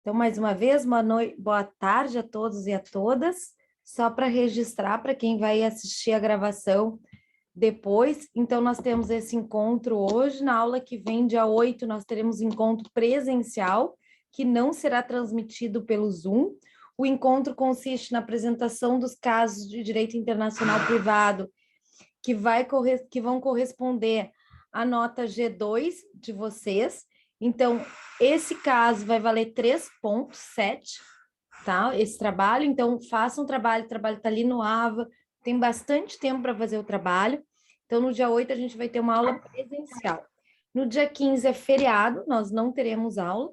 Então, mais uma vez, boa tarde a todos e a todas. Só para registrar para quem vai assistir a gravação depois. Então, nós temos esse encontro hoje. Na aula que vem, dia 8, nós teremos encontro presencial, que não será transmitido pelo Zoom. O encontro consiste na apresentação dos casos de direito internacional privado que vão corresponder à nota G2 de vocês. Então, esse caso vai valer 3,7, tá? Esse trabalho. Então, façam o trabalho está ali no AVA, tem bastante tempo para fazer o trabalho. Então, no dia 8, a gente vai ter uma aula presencial. No dia 15 é feriado, nós não teremos aula.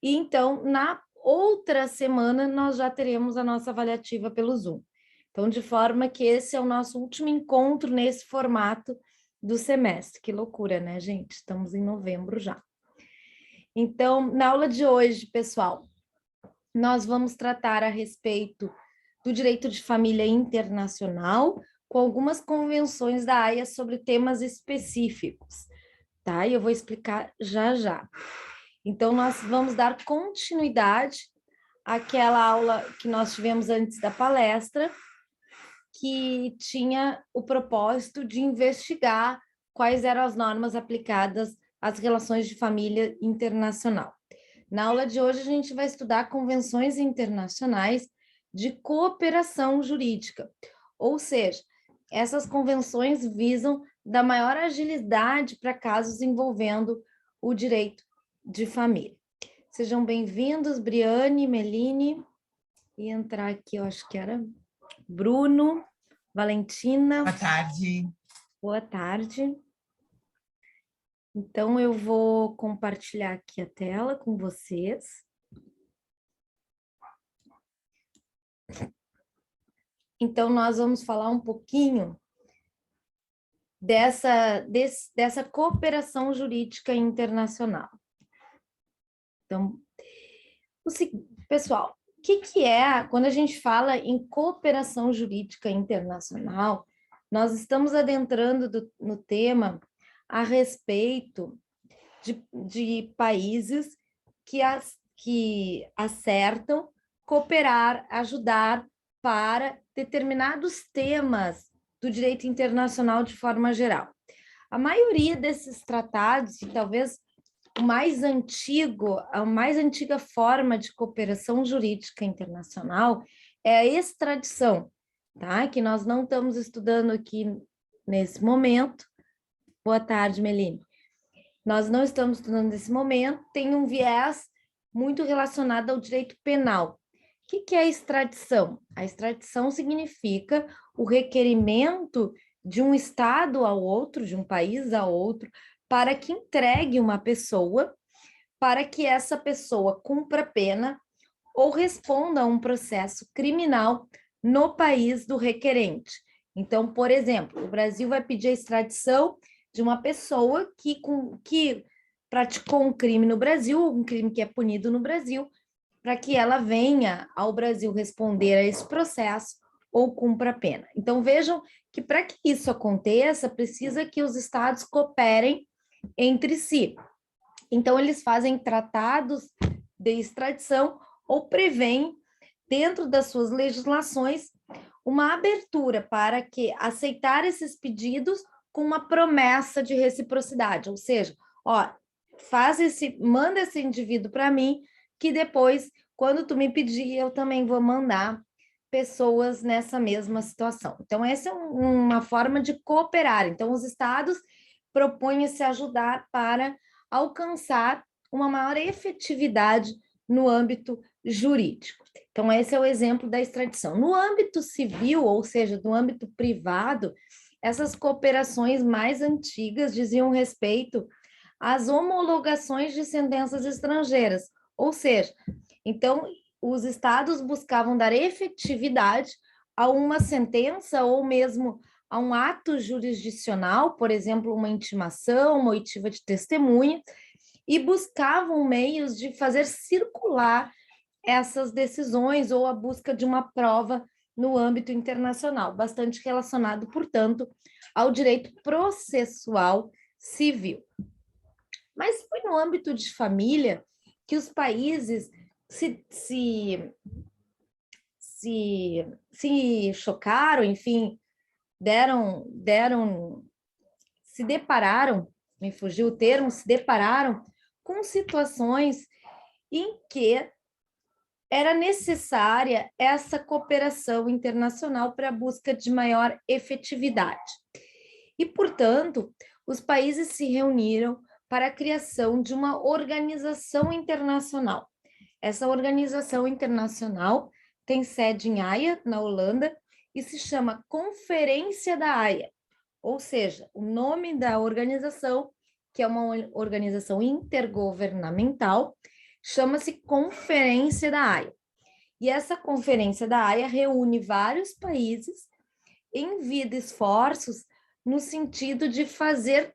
E então, na outra semana, nós já teremos a nossa avaliativa pelo Zoom. Então, de forma que esse é o nosso último encontro nesse formato do semestre. Que loucura, né, gente? Estamos em novembro já. Então, na aula de hoje, pessoal, nós vamos tratar a respeito do direito de família internacional, com algumas convenções da AIA sobre temas específicos, tá? E eu vou explicar já já. Então, nós vamos dar continuidade àquela aula que nós tivemos antes da palestra, que tinha o propósito de investigar quais eram as normas aplicadas às relações de família internacional. Na aula de hoje, a gente vai estudar convenções internacionais de cooperação jurídica, ou seja, essas convenções visam dar maior agilidade para casos envolvendo o direito de família. Sejam bem-vindos, Briane, Meline, e entrar aqui, eu acho que era Bruno, Valentina. Boa tarde. Boa tarde. Então, eu vou compartilhar aqui a tela com vocês. Então, nós vamos falar um pouquinho dessa cooperação jurídica internacional. Então, pessoal, o que é, quando a gente fala em cooperação jurídica internacional, nós estamos adentrando no tema a respeito de países que acertam cooperar, ajudar para determinados temas do direito internacional de forma geral. A maioria desses tratados, e talvez a mais antiga forma de cooperação jurídica internacional é a extradição, tá? Que nós não estamos estudando aqui nesse momento. Boa tarde, Meline. Nós não estamos estudando nesse momento, tem um viés muito relacionado ao direito penal. O que é a extradição? A extradição significa o requerimento de um estado ao outro, de um país a outro, para que entregue uma pessoa, para que essa pessoa cumpra pena ou responda a um processo criminal no país do requerente. Então, por exemplo, o Brasil vai pedir a extradição de uma pessoa que praticou um crime no Brasil, um crime que é punido no Brasil, para que ela venha ao Brasil responder a esse processo ou cumpra a pena. Então, vejam que para que isso aconteça, precisa que os estados cooperem entre si. Então, eles fazem tratados de extradição ou prevêem, dentro das suas legislações, uma abertura para que aceitar esses pedidos com uma promessa de reciprocidade, ou seja, ó, manda esse indivíduo para mim, que depois, quando tu me pedir, eu também vou mandar pessoas nessa mesma situação. Então, essa é uma forma de cooperar. Então, os estados propõem se ajudar para alcançar uma maior efetividade no âmbito jurídico. Então, esse é o exemplo da extradição. No âmbito civil, ou seja, no âmbito privado, essas cooperações mais antigas diziam respeito às homologações de sentenças estrangeiras, ou seja, então, os estados buscavam dar efetividade a uma sentença ou mesmo a um ato jurisdicional, por exemplo, uma intimação, uma oitiva de testemunha, e buscavam meios de fazer circular essas decisões ou a busca de uma prova no âmbito internacional, bastante relacionado, portanto, ao direito processual civil. Mas foi no âmbito de família que os países se chocaram, enfim, se depararam, me fugiu o termo, se depararam com situações em que era necessária essa cooperação internacional para a busca de maior efetividade. E, portanto, os países se reuniram para a criação de uma organização internacional. Essa organização internacional tem sede em Haia, na Holanda, e se chama Conferência da Haia, ou seja, o nome da organização, que é uma organização intergovernamental, chama-se Conferência da Haia. E essa Conferência da Haia reúne vários países, envia esforços no sentido de fazer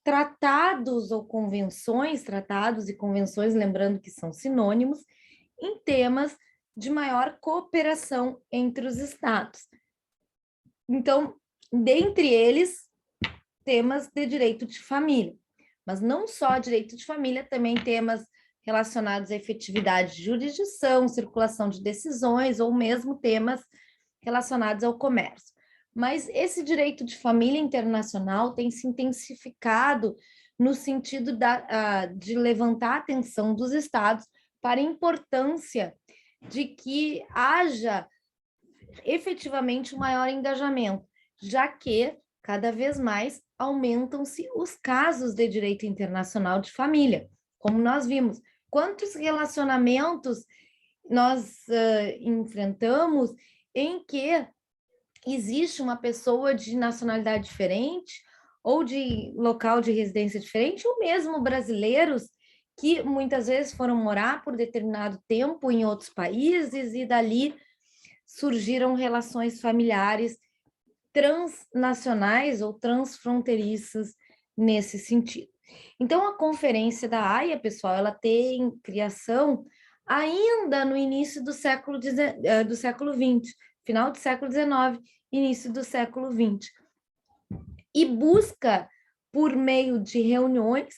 tratados ou convenções, tratados e convenções, lembrando que são sinônimos, em temas de maior cooperação entre os estados. Então, dentre eles, temas de direito de família, mas não só direito de família, também temas relacionados à efetividade de jurisdição, circulação de decisões, ou mesmo temas relacionados ao comércio. Mas esse direito de família internacional tem se intensificado no sentido de levantar a atenção dos estados para a importância de que haja efetivamente um maior engajamento, já que cada vez mais aumentam-se os casos de direito internacional de família, como nós vimos. Quantos relacionamentos nós enfrentamos em que existe uma pessoa de nacionalidade diferente ou de local de residência diferente, ou mesmo brasileiros que muitas vezes foram morar por determinado tempo em outros países e dali surgiram relações familiares transnacionais ou transfronteiriças nesse sentido. Então, a Conferência da Haia, pessoal, ela tem criação ainda no início do século XX, final do século XIX, início do século XX, e busca, por meio de reuniões,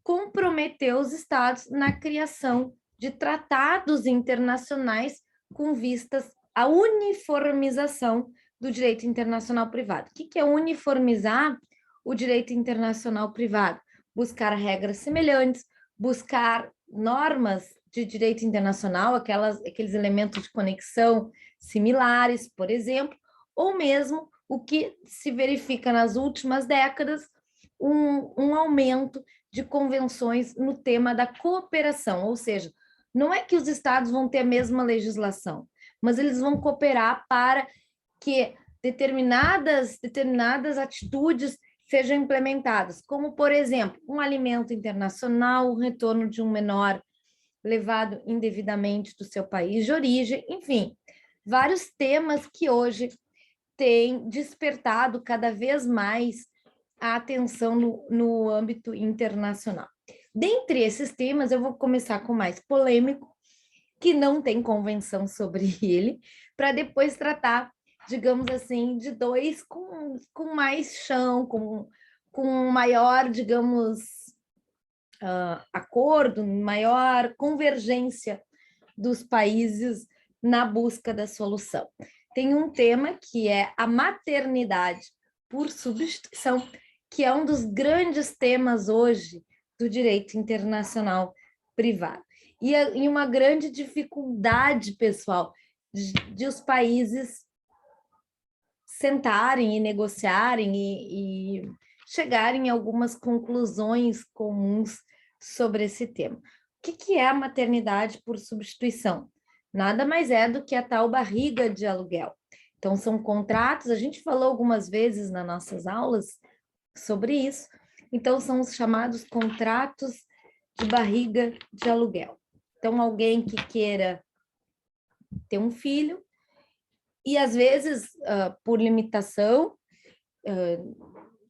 comprometer os estados na criação de tratados internacionais com vistas à uniformização do direito internacional privado. O que é uniformizar o direito internacional privado? Buscar regras semelhantes, buscar normas de direito internacional, aqueles elementos de conexão similares, por exemplo, ou mesmo o que se verifica nas últimas décadas, um aumento de convenções no tema da cooperação, ou seja, não é que os estados vão ter a mesma legislação, mas eles vão cooperar para que determinadas atitudes sejam implementadas, como, por exemplo, um alimento internacional, o retorno de um menor levado indevidamente do seu país de origem, enfim, vários temas que hoje têm despertado cada vez mais a atenção no âmbito internacional. Dentre esses temas, eu vou começar com o mais polêmico, que não tem convenção sobre ele, para depois tratar, digamos assim, de dois com mais chão, com maior, digamos, acordo, maior convergência dos países na busca da solução. Tem um tema que é a maternidade por substituição, que é um dos grandes temas hoje do direito internacional privado. E uma grande dificuldade, pessoal, de os países sentarem e negociarem e chegarem a algumas conclusões comuns sobre esse tema. O que é a maternidade por substituição? Nada mais é do que a tal barriga de aluguel. Então, são contratos, a gente falou algumas vezes nas nossas aulas sobre isso, então são os chamados contratos de barriga de aluguel. Então, alguém que queira ter um filho, e às vezes, por limitação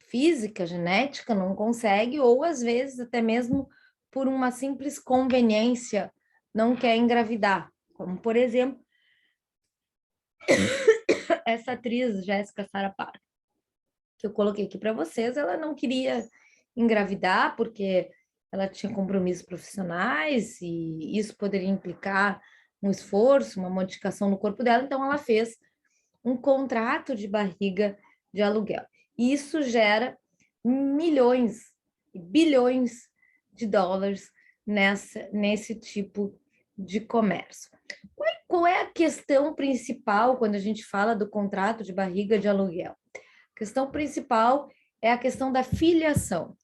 física, genética, não consegue, ou às vezes até mesmo por uma simples conveniência, não quer engravidar. Como, por exemplo, essa atriz, Jéssica Sarah Parker, que eu coloquei aqui para vocês, ela não queria engravidar porque ela tinha compromissos profissionais e isso poderia implicar um esforço, uma modificação no corpo dela, então ela fez um contrato de barriga de aluguel. E isso gera milhões, bilhões de dólares nesse tipo de comércio. Qual é a questão principal quando a gente fala do contrato de barriga de aluguel? A questão principal é a questão da filiação.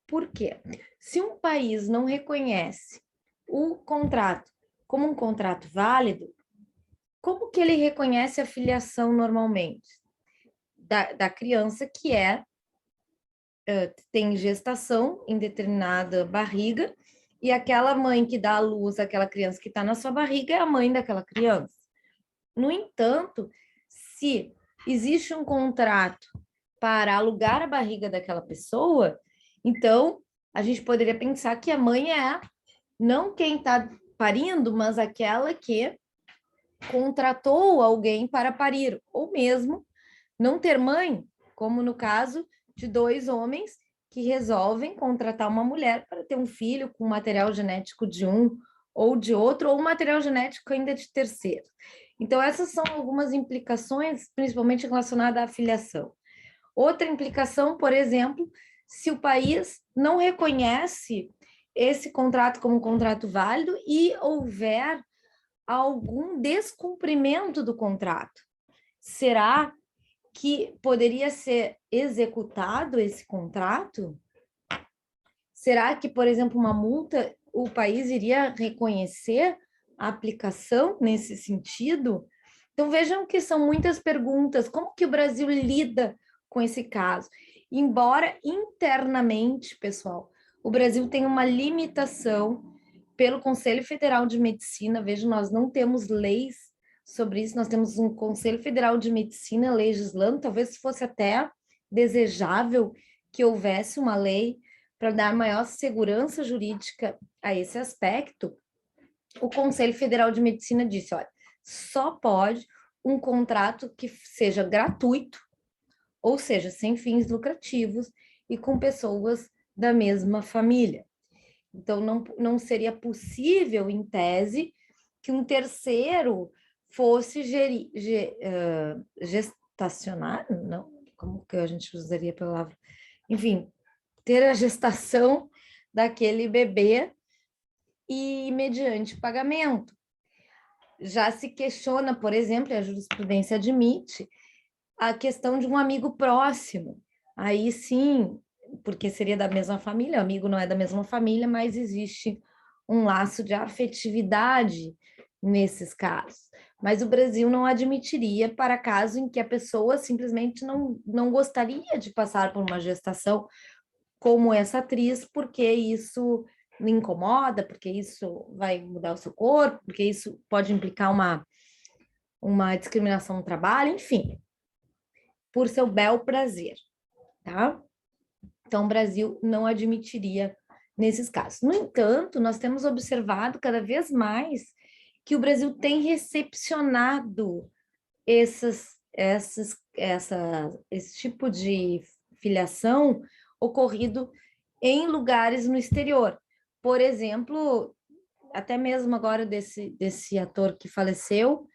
Por quê? Se um país não reconhece o contrato como um contrato válido, como que ele reconhece a filiação normalmente? Da criança que tem gestação em determinada barriga, e aquela mãe que dá à luz àquela criança que está na sua barriga é a mãe daquela criança. No entanto, se existe um contrato para alugar a barriga daquela pessoa, então a gente poderia pensar que a mãe é não quem está parindo, mas aquela que contratou alguém para parir, ou mesmo não ter mãe, como no caso de dois homens que resolvem contratar uma mulher para ter um filho com material genético de um ou de outro, ou material genético ainda de terceiro. Então, essas são algumas implicações, principalmente relacionadas à filiação. Outra implicação, por exemplo, se o país não reconhece esse contrato como um contrato válido e houver algum descumprimento do contrato. Será que poderia ser executado esse contrato? Será que, por exemplo, uma multa, o país iria reconhecer a aplicação nesse sentido? Então, vejam que são muitas perguntas. Como que o Brasil lida com esse caso? Embora internamente, pessoal, o Brasil tem uma limitação pelo Conselho Federal de Medicina. Veja, nós não temos leis sobre isso, nós temos um Conselho Federal de Medicina legislando, talvez fosse até desejável que houvesse uma lei para dar maior segurança jurídica a esse aspecto. O Conselho Federal de Medicina disse, olha, só pode um contrato que seja gratuito, ou seja, sem fins lucrativos e com pessoas da mesma família. Então, não seria possível, em tese, que um terceiro fosse gestacionar, não, como que a gente usaria a palavra? Enfim, ter a gestação daquele bebê e mediante pagamento. Já se questiona, por exemplo, e a jurisprudência admite, a questão de um amigo próximo. Aí sim, porque seria da mesma família, o amigo não é da mesma família, mas existe um laço de afetividade nesses casos. Mas o Brasil não admitiria para caso em que a pessoa simplesmente não gostaria de passar por uma gestação como essa atriz, porque isso me incomoda, porque isso vai mudar o seu corpo, porque isso pode implicar uma discriminação no trabalho, enfim, por seu bel prazer, tá? Então, o Brasil não admitiria nesses casos. No entanto, nós temos observado cada vez mais que o Brasil tem recepcionado esse tipo de filiação ocorrido em lugares no exterior. Por exemplo, até mesmo agora desse ator que faleceu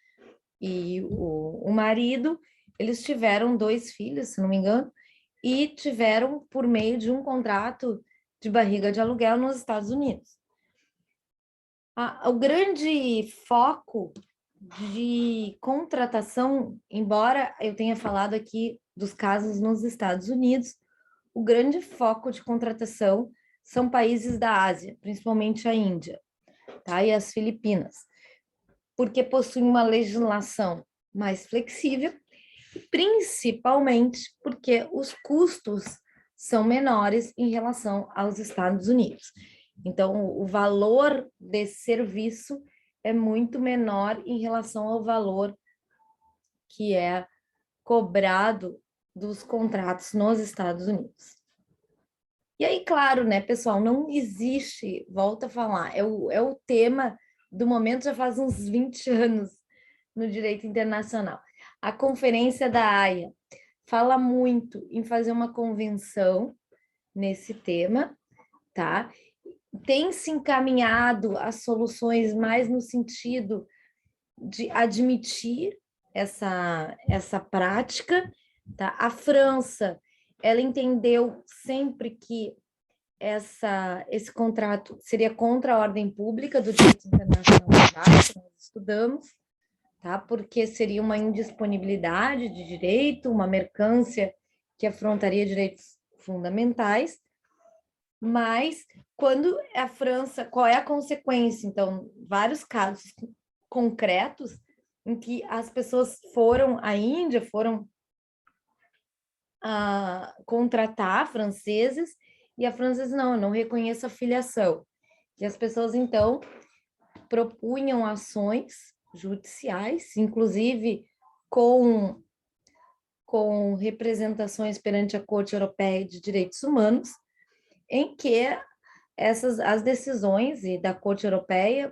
e o marido, eles tiveram 2 filhos, se não me engano, e tiveram por meio de um contrato de barriga de aluguel nos Estados Unidos. O grande foco de contratação, embora eu tenha falado aqui dos casos nos Estados Unidos, o grande foco de contratação são países da Ásia, principalmente a Índia, tá? E as Filipinas, porque possuem uma legislação mais flexível, principalmente porque os custos são menores em relação aos Estados Unidos. Então, o valor desse serviço é muito menor em relação ao valor que é cobrado dos contratos nos Estados Unidos. E aí, claro, né, pessoal, não existe, volto a falar, é o tema do momento já faz uns 20 anos no direito internacional. A Conferência da Haia fala muito em fazer uma convenção nesse tema, tá? tem se encaminhado as soluções mais no sentido de admitir essa prática, tá? A França, ela entendeu sempre que esse contrato seria contra a ordem pública do direito internacional que nós estudamos, tá? Porque seria uma indisponibilidade de direito, uma mercância que afrontaria direitos fundamentais, mas quando a França, qual é a consequência? Então, vários casos concretos em que as pessoas foram à Índia, foram contratar franceses, e a francesa, não, eu não reconheço a filiação. E as pessoas, então, propunham ações judiciais, inclusive com representações perante a Corte Europeia de Direitos Humanos, em que as decisões e da Corte Europeia,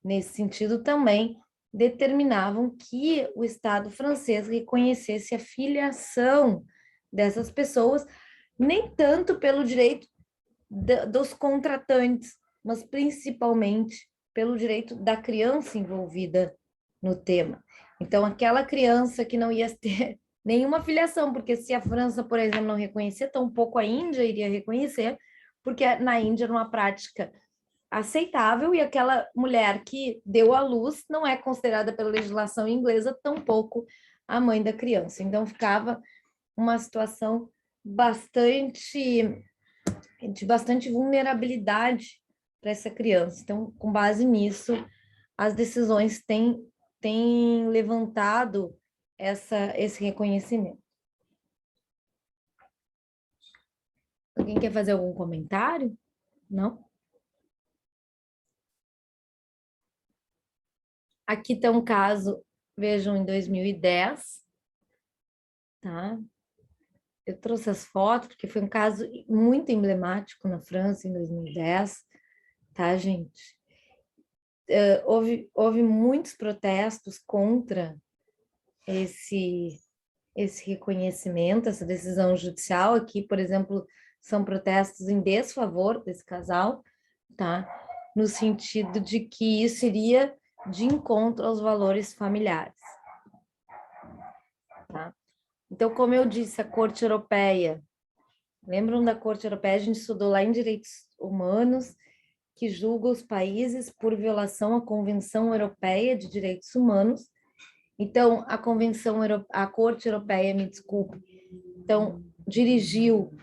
nesse sentido também, determinavam que o Estado francês reconhecesse a filiação dessas pessoas, nem tanto pelo direito dos contratantes, mas principalmente pelo direito da criança envolvida no tema. Então, aquela criança que não ia ter nenhuma filiação, porque se a França, por exemplo, não reconhecer, tampouco a Índia iria reconhecer, porque na Índia era uma prática aceitável e aquela mulher que deu à luz não é considerada pela legislação inglesa, tampouco a mãe da criança. Então, ficava uma situação de bastante vulnerabilidade para essa criança. Então, com base nisso, as decisões têm levantado esse reconhecimento. Alguém quer fazer algum comentário? Não? Aqui está um caso, vejam, em 2010, tá? Eu trouxe as fotos, porque foi um caso muito emblemático na França, em 2010, tá, gente? Houve muitos protestos contra esse reconhecimento, essa decisão judicial. Aqui, por exemplo, são protestos em desfavor desse casal, tá? No sentido de que isso iria de encontro aos valores familiares, tá? Então, como eu disse, a Corte Europeia, lembram da Corte Europeia? A gente estudou lá em Direitos Humanos, que julga os países por violação à Convenção Europeia de Direitos Humanos. Então, a Corte Europeia, me desculpe, então, dirigiu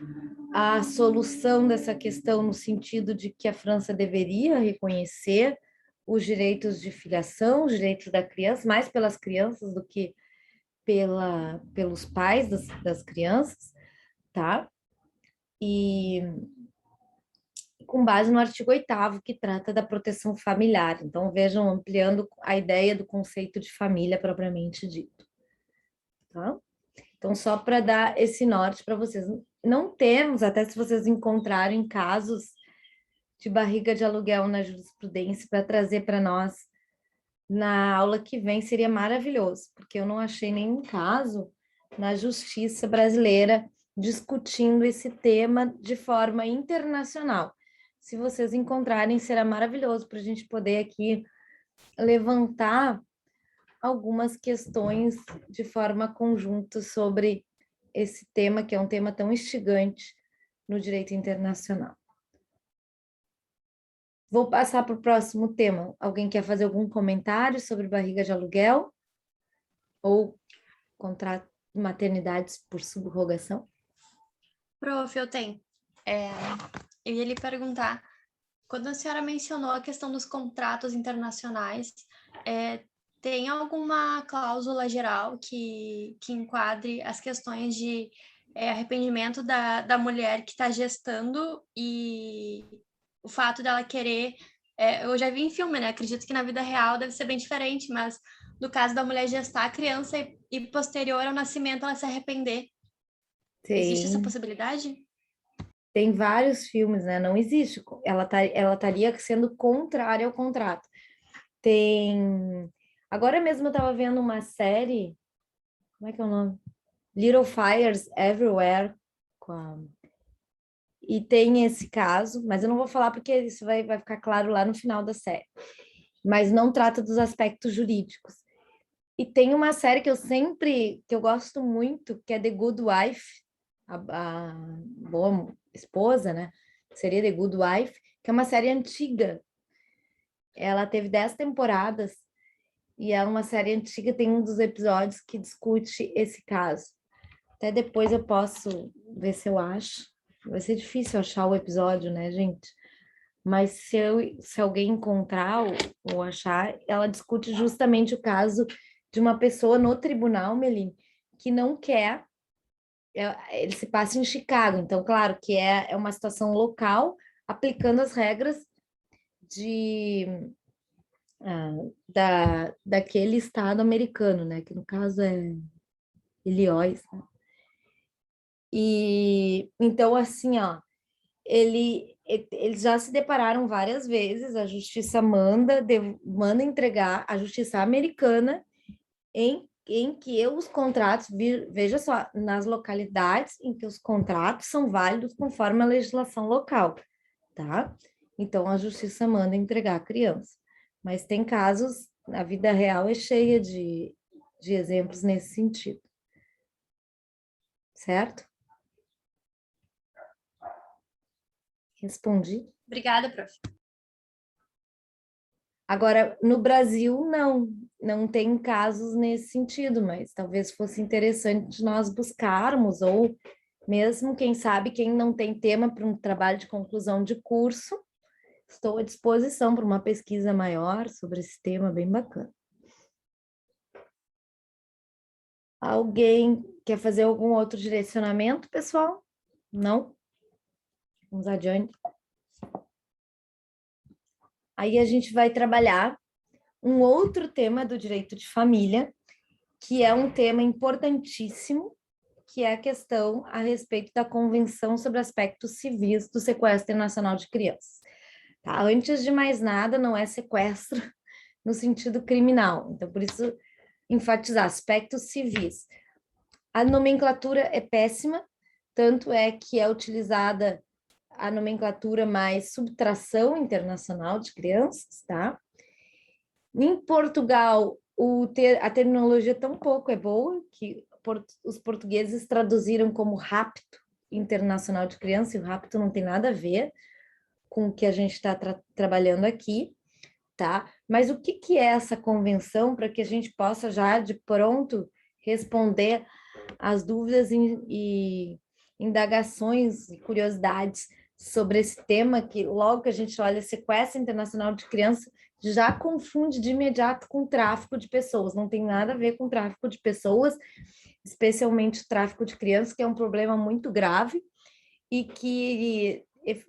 a solução dessa questão no sentido de que a França deveria reconhecer os direitos de filiação, os direitos da criança, mais pelas crianças do que pelos pais das crianças, tá? E com base no artigo 8º, que trata da proteção familiar. Então, vejam, ampliando a ideia do conceito de família propriamente dito. Tá? Então, só para dar esse norte para vocês. Não temos, até se vocês encontrarem casos de barriga de aluguel na jurisprudência para trazer para nós na aula que vem, seria maravilhoso, porque eu não achei nenhum caso na justiça brasileira discutindo esse tema de forma internacional. Se vocês encontrarem, será maravilhoso para a gente poder aqui levantar algumas questões de forma conjunta sobre esse tema, que é um tema tão instigante no direito internacional. Vou passar para o próximo tema. Alguém quer fazer algum comentário sobre barriga de aluguel? Ou contrato de maternidades por subrogação? Prof, eu tenho. Eu ia lhe perguntar, quando a senhora mencionou a questão dos contratos internacionais, tem alguma cláusula geral que enquadre as questões de arrependimento da mulher que está gestando e o fato dela querer... eu já vi em filme, né? Acredito que na vida real deve ser bem diferente, mas no caso da mulher gestar a criança e posterior ao nascimento ela se arrepender. Existe essa possibilidade? Tem vários filmes, né? Não existe. Ela estaria sendo contrária ao contrato. Agora mesmo eu estava vendo uma série, como é que é o nome? Little Fires Everywhere, E tem esse caso, mas eu não vou falar porque isso vai ficar claro lá no final da série. Mas não trata dos aspectos jurídicos. E tem uma série que eu gosto muito, que é The Good Wife, a boa esposa, né? Seria The Good Wife, que é uma série antiga. Ela teve 10 temporadas e é uma série antiga, tem um dos episódios que discute esse caso. Até depois eu posso ver se eu acho. Vai ser difícil achar o episódio, né, gente? Mas se alguém encontrar ou achar, ela discute justamente o caso de uma pessoa no tribunal, Meline, que não quer. Ele se passa em Chicago, então, claro que é uma situação local, aplicando as regras de, daquele estado americano, né? Que no caso é Illinois, né? E então, assim, ó, eles já se depararam várias vezes, a justiça manda entregar a justiça americana em que os contratos, veja só, nas localidades em que os contratos são válidos conforme a legislação local, tá? Então, a justiça manda entregar a criança. Mas tem casos, a vida real é cheia de exemplos nesse sentido. Certo? Respondi. Obrigada, prof. Agora, no Brasil, não tem casos nesse sentido, mas talvez fosse interessante nós buscarmos, ou mesmo, quem sabe, quem não tem tema para um trabalho de conclusão de curso, estou à disposição para uma pesquisa maior sobre esse tema bem bacana. Alguém quer fazer algum outro direcionamento, pessoal? Não? Vamos adiante. Aí a gente vai trabalhar um outro tema do direito de família, que é um tema importantíssimo, que é a questão a respeito da Convenção sobre Aspectos Civis do Sequestro Internacional de Crianças. Tá? Antes de mais nada, não é sequestro no sentido criminal, então por isso enfatizar aspectos civis. A nomenclatura é péssima, tanto é que é utilizada a nomenclatura mais subtração internacional de crianças, tá? Em Portugal, a terminologia tão pouco é boa que os portugueses traduziram como rapto internacional de criança, e o rapto não tem nada a ver com o que a gente está trabalhando aqui, tá? Mas o que é essa convenção, para que a gente possa já de pronto responder as dúvidas e indagações e curiosidades sobre esse tema, que logo que a gente olha sequestro internacional de criança, já confunde de imediato com tráfico de pessoas, não tem nada a ver com tráfico de pessoas, especialmente tráfico de crianças, que é um problema muito grave e que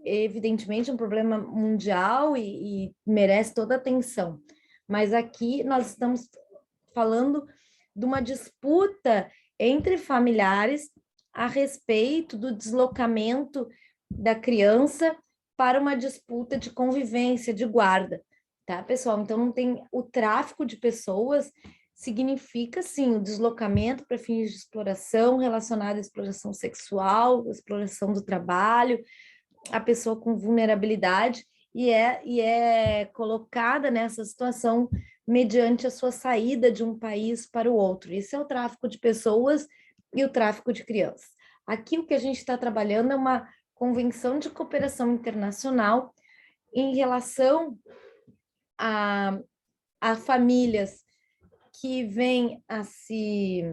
evidentemente é um problema mundial e merece toda a atenção. Mas aqui nós estamos falando de uma disputa entre familiares a respeito do deslocamento da criança para uma disputa de convivência, de guarda, tá, pessoal? Então, não tem o tráfico de pessoas, significa, sim, o deslocamento para fins de exploração relacionado à exploração sexual, exploração do trabalho, a pessoa com vulnerabilidade, e é colocada nessa situação mediante a sua saída de um país para o outro. Isso é o tráfico de pessoas e o tráfico de crianças. Aqui o que a gente está trabalhando é uma convenção de cooperação internacional em relação a famílias que vêm a se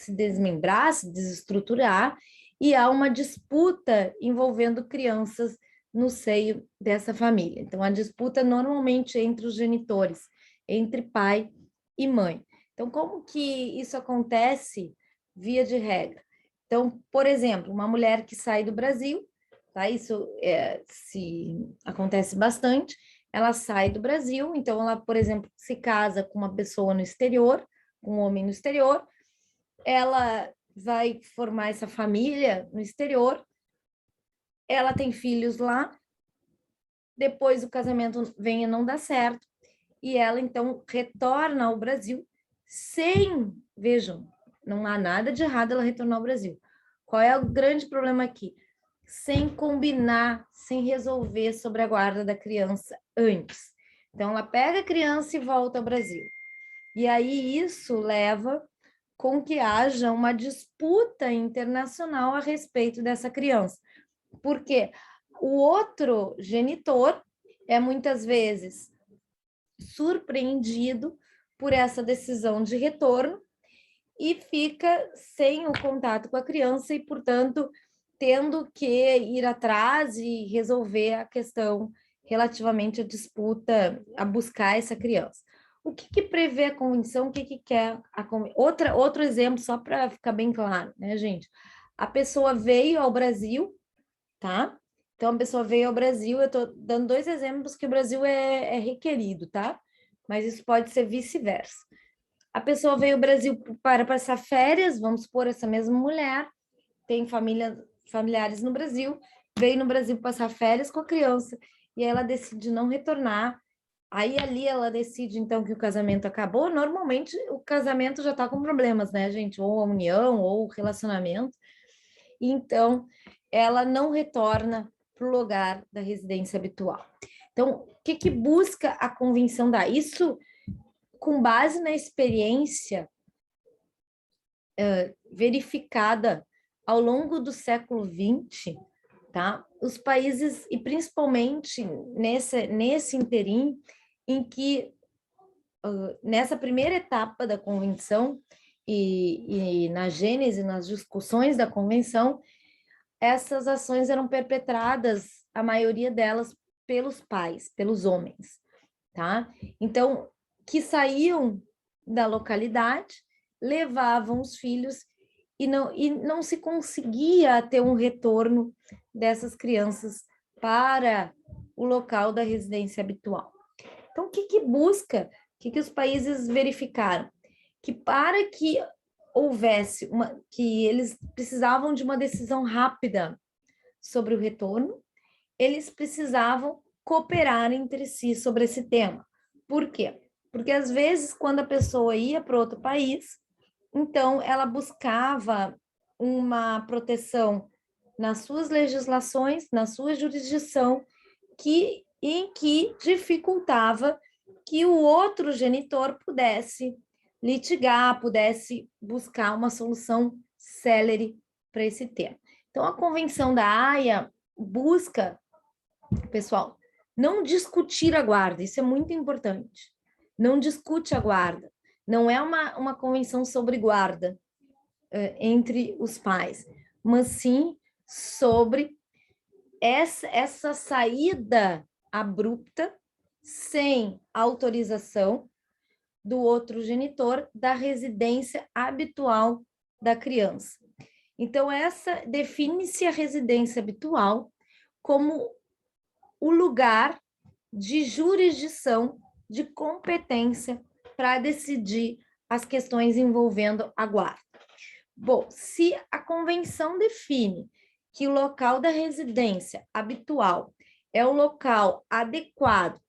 desmembrar, se desestruturar, e há uma disputa envolvendo crianças no seio dessa família. Então, a disputa normalmente entre os genitores, entre pai e mãe. Então, como que isso acontece via de regra? Então, por exemplo, uma mulher que sai do Brasil, tá? Isso se acontece bastante, ela sai do Brasil, então ela, por exemplo, se casa com uma pessoa no exterior, com um homem no exterior, ela vai formar essa família no exterior, ela tem filhos lá, depois o casamento vem a não dar certo, e ela então retorna ao Brasil vejam, não há nada de errado ela retornar ao Brasil. Qual é o grande problema aqui? sem combinar, sem resolver sobre a guarda da criança antes. Então, ela pega a criança e volta ao Brasil. E aí isso leva com que haja uma disputa internacional a respeito dessa criança. Porque o outro genitor é muitas vezes surpreendido por essa decisão de retorno e fica sem o contato com a criança e, portanto, tendo que ir atrás e resolver a questão relativamente à disputa, a buscar essa criança. O que prevê a convenção? O que quer a convenção? Outro exemplo, só para ficar bem claro, né, gente? A pessoa veio ao Brasil, tá? Então, a pessoa veio ao Brasil, eu estou dando 2 exemplos que o Brasil é requerido, tá? Mas isso pode ser vice-versa. A pessoa veio ao Brasil para passar férias, vamos supor, essa mesma mulher tem familiares no Brasil, veio no Brasil passar férias com a criança, e ela decide não retornar. Aí ali ela decide, então, que o casamento acabou. Normalmente o casamento já está com problemas, né, gente? Ou a união, ou o relacionamento. Então, ela não retorna para o lugar da residência habitual. Então, o que busca a convenção dar? Isso com base na experiência verificada ao longo do século XX, tá? Os países, e principalmente nesse interim, em que, nessa primeira etapa da convenção, e na gênese, nas discussões da convenção, essas ações eram perpetradas, a maioria delas, pelos pais, pelos homens, tá? Então, que saíam da localidade, levavam os filhos e não se conseguia ter um retorno dessas crianças para o local da residência habitual. Então, o que busca? O que os países verificaram? Que para que houvesse que eles precisavam de uma decisão rápida sobre o retorno, eles precisavam cooperar entre si sobre esse tema. Por quê? Porque às vezes, quando a pessoa ia para outro país, então ela buscava uma proteção nas suas legislações, na sua jurisdição, em que dificultava que o outro genitor pudesse litigar, pudesse buscar uma solução célere para esse tema. Então, a Convenção da Haia busca, pessoal, não discutir a guarda, isso é muito importante. Não discute a guarda, não é uma convenção sobre guarda entre os pais, mas sim sobre essa saída abrupta, sem autorização do outro genitor, da residência habitual da criança. Então, define-se a residência habitual como o lugar de jurisdição, de competência para decidir as questões envolvendo a guarda. Bom, se a convenção define que o local da residência habitual é o local adequado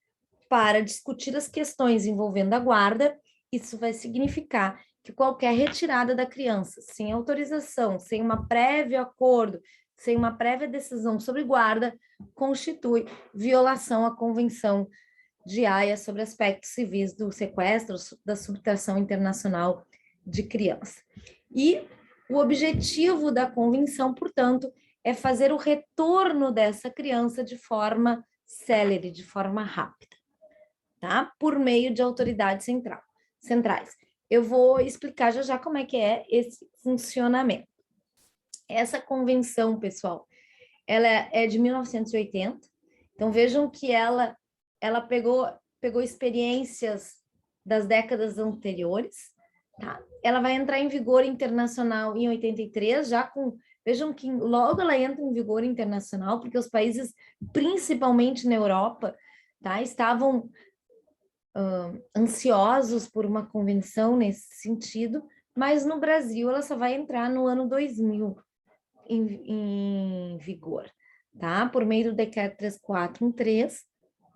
para discutir as questões envolvendo a guarda, isso vai significar que qualquer retirada da criança, sem autorização, sem uma prévio acordo, sem uma prévia decisão sobre guarda, constitui violação à Convenção de Haia sobre aspectos civis do sequestro, da subtração internacional de criança. E o objetivo da convenção, portanto, é fazer o retorno dessa criança de forma célere, de forma rápida, tá? Por meio de autoridades centrais. Eu vou explicar já como é que é esse funcionamento. Essa convenção, pessoal, ela é de 1980, então vejam que ela pegou experiências das décadas anteriores, tá? Ela vai entrar em vigor internacional em 83, vejam que logo ela entra em vigor internacional, porque os países, principalmente na Europa, tá, estavam ansiosos por uma convenção nesse sentido, mas no Brasil ela só vai entrar no ano 2000 em vigor, tá? Por meio do decreto 3413,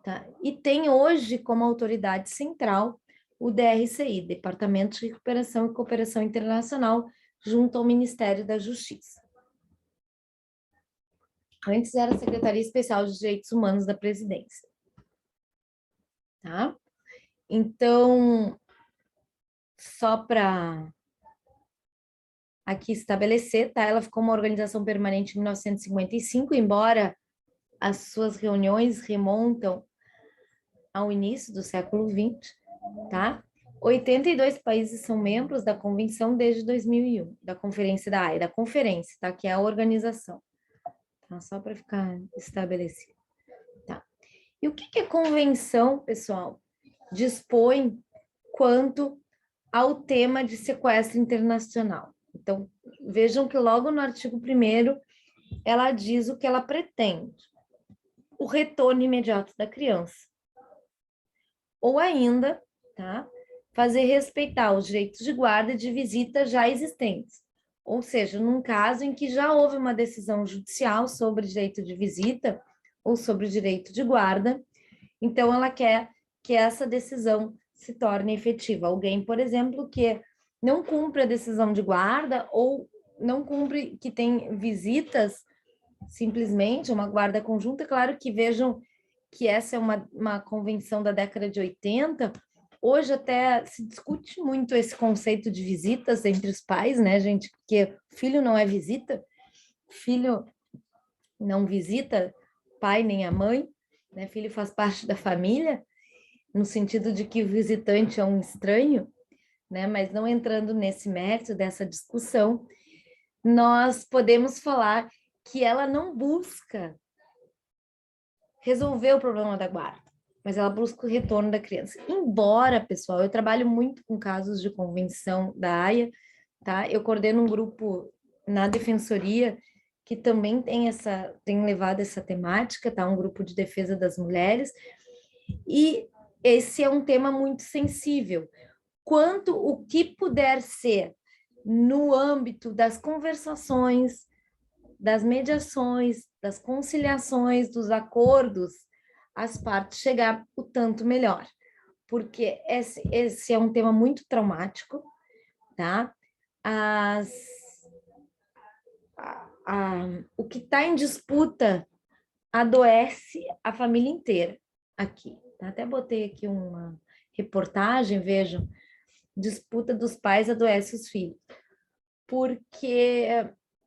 tá? E tem hoje como autoridade central o DRCI, Departamento de Recuperação e Cooperação Internacional, junto ao Ministério da Justiça. Antes era a Secretaria Especial de Direitos Humanos da Presidência. Tá? Então, só para aqui estabelecer, tá? Ela ficou uma organização permanente em 1955, embora as suas reuniões remontam ao início do século XX, tá? 82 países são membros da convenção desde 2001, da Conferência da Haia, da conferência, tá? Que é a organização, tá? Só para ficar estabelecido, tá? E o que a convenção, pessoal, dispõe quanto ao tema de sequestro internacional? Então, vejam que logo no artigo 1º, ela diz o que ela pretende: o retorno imediato da criança. Ou ainda, tá? Fazer respeitar os direitos de guarda e de visita já existentes. Ou seja, num caso em que já houve uma decisão judicial sobre direito de visita ou sobre direito de guarda, então ela quer que essa decisão se torne efetiva. Alguém, por exemplo, que não cumpre a decisão de guarda ou não cumpre, que tem visitas, simplesmente uma guarda conjunta, claro que vejam que essa é uma convenção da década de 80, hoje até se discute muito esse conceito de visitas entre os pais, né, gente? Porque filho não é visita, filho não visita pai nem a mãe, né? Filho faz parte da família, no sentido de que o visitante é um estranho, né? Mas não entrando nesse mérito dessa discussão, nós podemos falar que ela não busca resolver o problema da guarda, mas ela busca o retorno da criança. Embora, pessoal, eu trabalho muito com casos de convenção da Haia, tá? Eu coordeno um grupo na Defensoria que também tem levado essa temática, tá? Um grupo de defesa das mulheres, e esse é um tema muito sensível. Quanto o que puder ser no âmbito das conversações, das mediações, das conciliações, dos acordos, as partes chegar o tanto melhor, porque esse é um tema muito traumático, tá? O que está em disputa adoece a família inteira aqui. Tá? Até botei aqui uma reportagem, vejam, disputa dos pais adoece os filhos, porque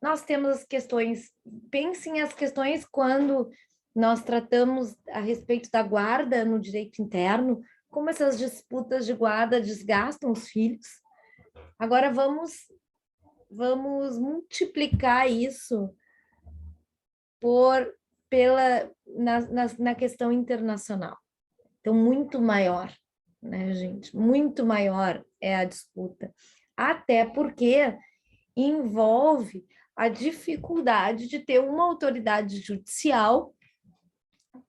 nós temos as questões, pensem as questões quando nós tratamos a respeito da guarda no direito interno, como essas disputas de guarda desgastam os filhos. Agora vamos multiplicar isso na questão internacional. Então, muito maior, né, gente? Muito maior é a disputa. Até porque envolve a dificuldade de ter uma autoridade judicial,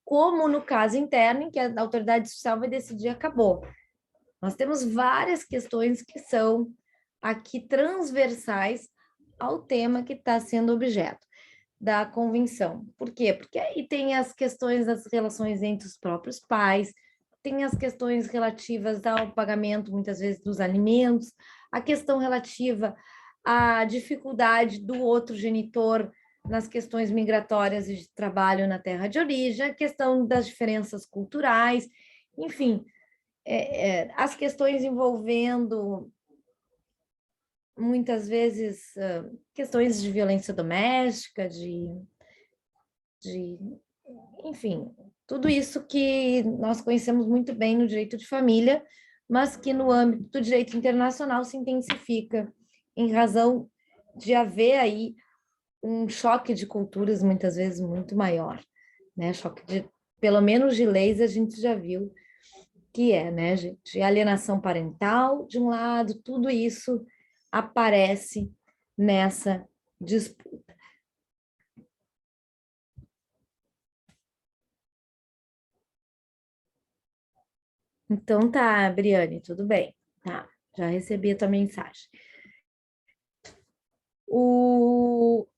como no caso interno, em que a autoridade judicial vai decidir, acabou. Nós temos várias questões que são aqui transversais ao tema que está sendo objeto da convenção. Por quê? Porque aí tem as questões das relações entre os próprios pais, tem as questões relativas ao pagamento, muitas vezes, dos alimentos, a questão relativa à dificuldade do outro genitor nas questões migratórias e de trabalho na terra de origem, a questão das diferenças culturais, enfim, as questões envolvendo, muitas vezes, questões de violência doméstica, enfim, tudo isso que nós conhecemos muito bem no direito de família, mas que no âmbito do direito internacional se intensifica em razão de haver aí um choque de culturas muitas vezes muito maior, né? Choque de, pelo menos de leis, a gente já viu que né, gente? Alienação parental, de um lado, tudo isso aparece nessa disputa. Então tá, Briane, tudo bem. Tá, já recebi a tua mensagem.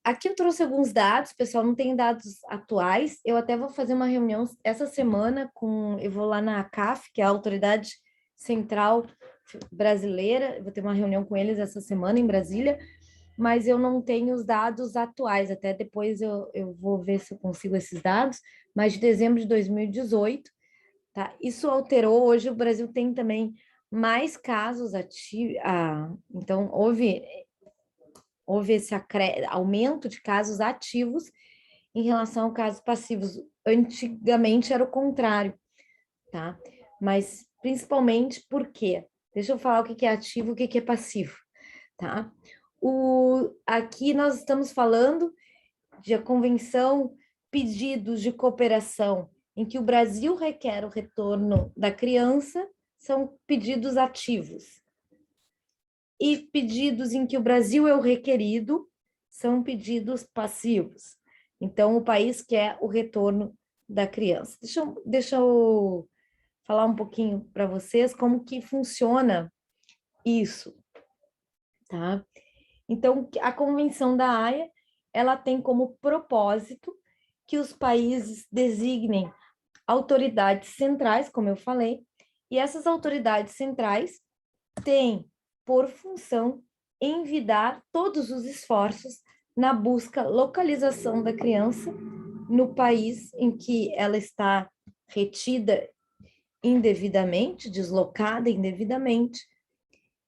Aqui eu trouxe alguns dados, pessoal, não tem dados atuais. Eu até vou fazer uma reunião essa semana eu vou lá na ACAF, que é a Autoridade Central Brasileira, eu vou ter uma reunião com eles essa semana em Brasília, mas eu não tenho os dados atuais, até depois eu vou ver se eu consigo esses dados, mas de dezembro de 2018, tá? Isso alterou, hoje o Brasil tem também mais casos ativos, então houve esse aumento de casos ativos em relação a casos passivos. Antigamente era o contrário, tá? Mas principalmente por quê? Deixa eu falar o que é ativo e o que é passivo, tá? Aqui nós estamos falando de a convenção pedidos de cooperação em que o Brasil requer o retorno da criança, são pedidos ativos. E pedidos em que o Brasil é o requerido, são pedidos passivos. Então, o país quer o retorno da criança. Deixa eu falar um pouquinho para vocês como que funciona isso, tá? Então, a Convenção da Haia, ela tem como propósito que os países designem autoridades centrais, como eu falei, e essas autoridades centrais têm por função envidar todos os esforços na busca localização da criança no país em que ela está retida indevidamente, deslocada indevidamente,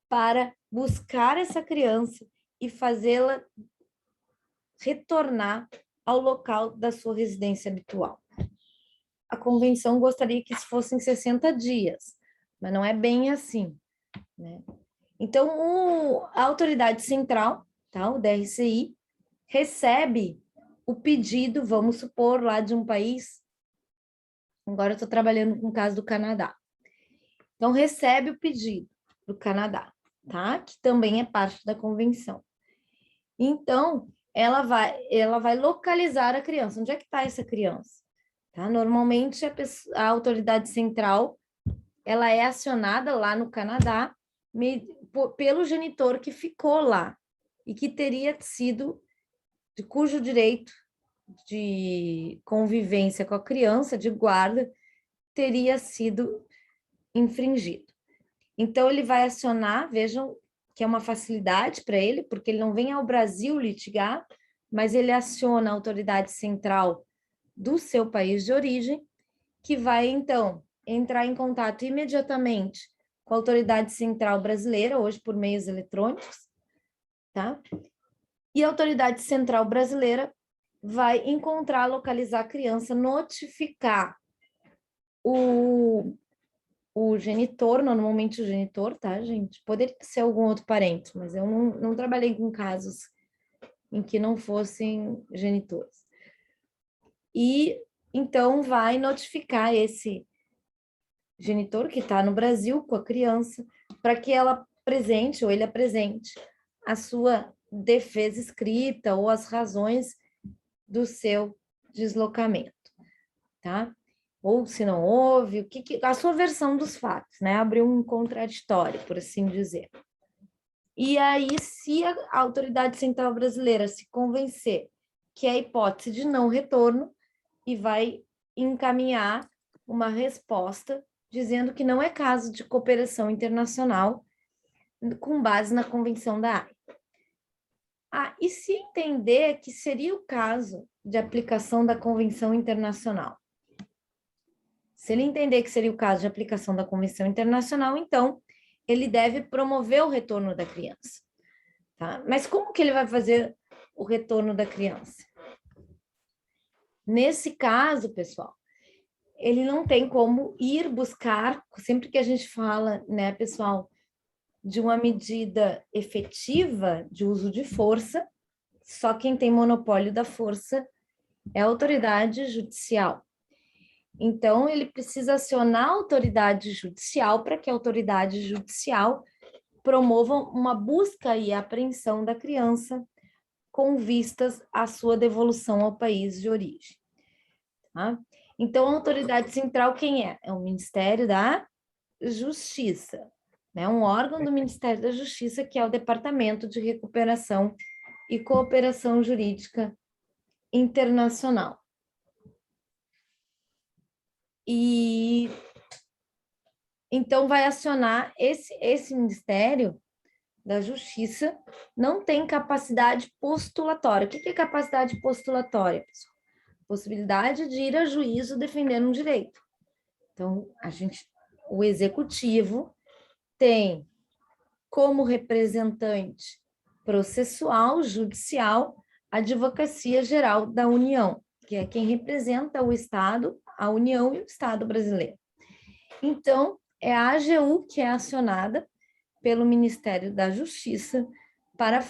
para buscar essa criança e fazê-la retornar ao local da sua residência habitual. A convenção gostaria que isso fossem 60 dias, mas não é bem assim, né? Então, a autoridade central, tá, o DRCI, recebe o pedido, vamos supor, lá de um país, agora eu estou trabalhando com o caso do Canadá. Então, recebe o pedido do Canadá, tá? Que também é parte da convenção. Então, ela vai localizar a criança. Onde é que está essa criança? Tá? Normalmente, a autoridade central, ela é acionada lá no Canadá pelo genitor que ficou lá e que teria sido, de cujo direito de convivência com a criança, de guarda, teria sido infringido. Então, ele vai acionar, vejam que é uma facilidade para ele, porque ele não vem ao Brasil litigar, mas ele aciona a autoridade central do seu país de origem, que vai, então, entrar em contato imediatamente com a autoridade central brasileira, hoje por meios eletrônicos, tá? E a autoridade central brasileira vai encontrar, localizar a criança, notificar o genitor, normalmente o genitor, tá, gente? Poderia ser algum outro parente, mas eu não trabalhei com casos em que não fossem genitores. E então vai notificar esse genitor que está no Brasil com a criança, para que ela apresente ou ele apresente a sua defesa escrita ou as razões do seu deslocamento, tá? Ou se não houve, a sua versão dos fatos, né? Abriu um contraditório, por assim dizer. E aí, se a autoridade central brasileira se convencer que é a hipótese de não retorno, e vai encaminhar uma resposta dizendo que não é caso de cooperação internacional com base na Convenção da Haia. E se entender que seria o caso de aplicação da Convenção Internacional? Se ele entender que seria o caso de aplicação da Convenção Internacional, então ele deve promover o retorno da criança. Tá? Mas como que ele vai fazer o retorno da criança? Nesse caso, pessoal, ele não tem como ir buscar, sempre que a gente fala, né, pessoal, de uma medida efetiva de uso de força, só quem tem monopólio da força é a autoridade judicial. Então, ele precisa acionar a autoridade judicial para que a autoridade judicial promova uma busca e apreensão da criança com vistas à sua devolução ao país de origem. Tá? Então, a autoridade central quem é? É o Ministério da Justiça, né? Um órgão do Ministério da Justiça que é o Departamento de Recuperação e Cooperação Jurídica Internacional. E então vai acionar esse ministério, da Justiça não tem capacidade postulatória. O que é capacidade postulatória, pessoal? Possibilidade de ir a juízo defendendo um direito. Então, o executivo tem como representante processual, judicial, a Advocacia Geral da União, que é quem representa o Estado, a União e o Estado brasileiro. Então, é a AGU que é acionada pelo Ministério da Justiça para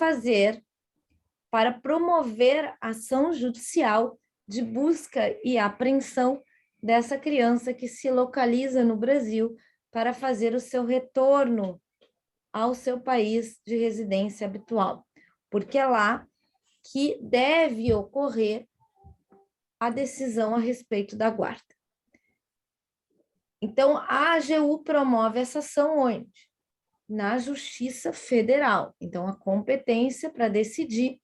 promover ação judicial de busca e apreensão dessa criança que se localiza no Brasil para fazer o seu retorno ao seu país de residência habitual, porque é lá que deve ocorrer a decisão a respeito da guarda. Então, a AGU promove essa ação onde? Na Justiça Federal. Então, a competência para decidir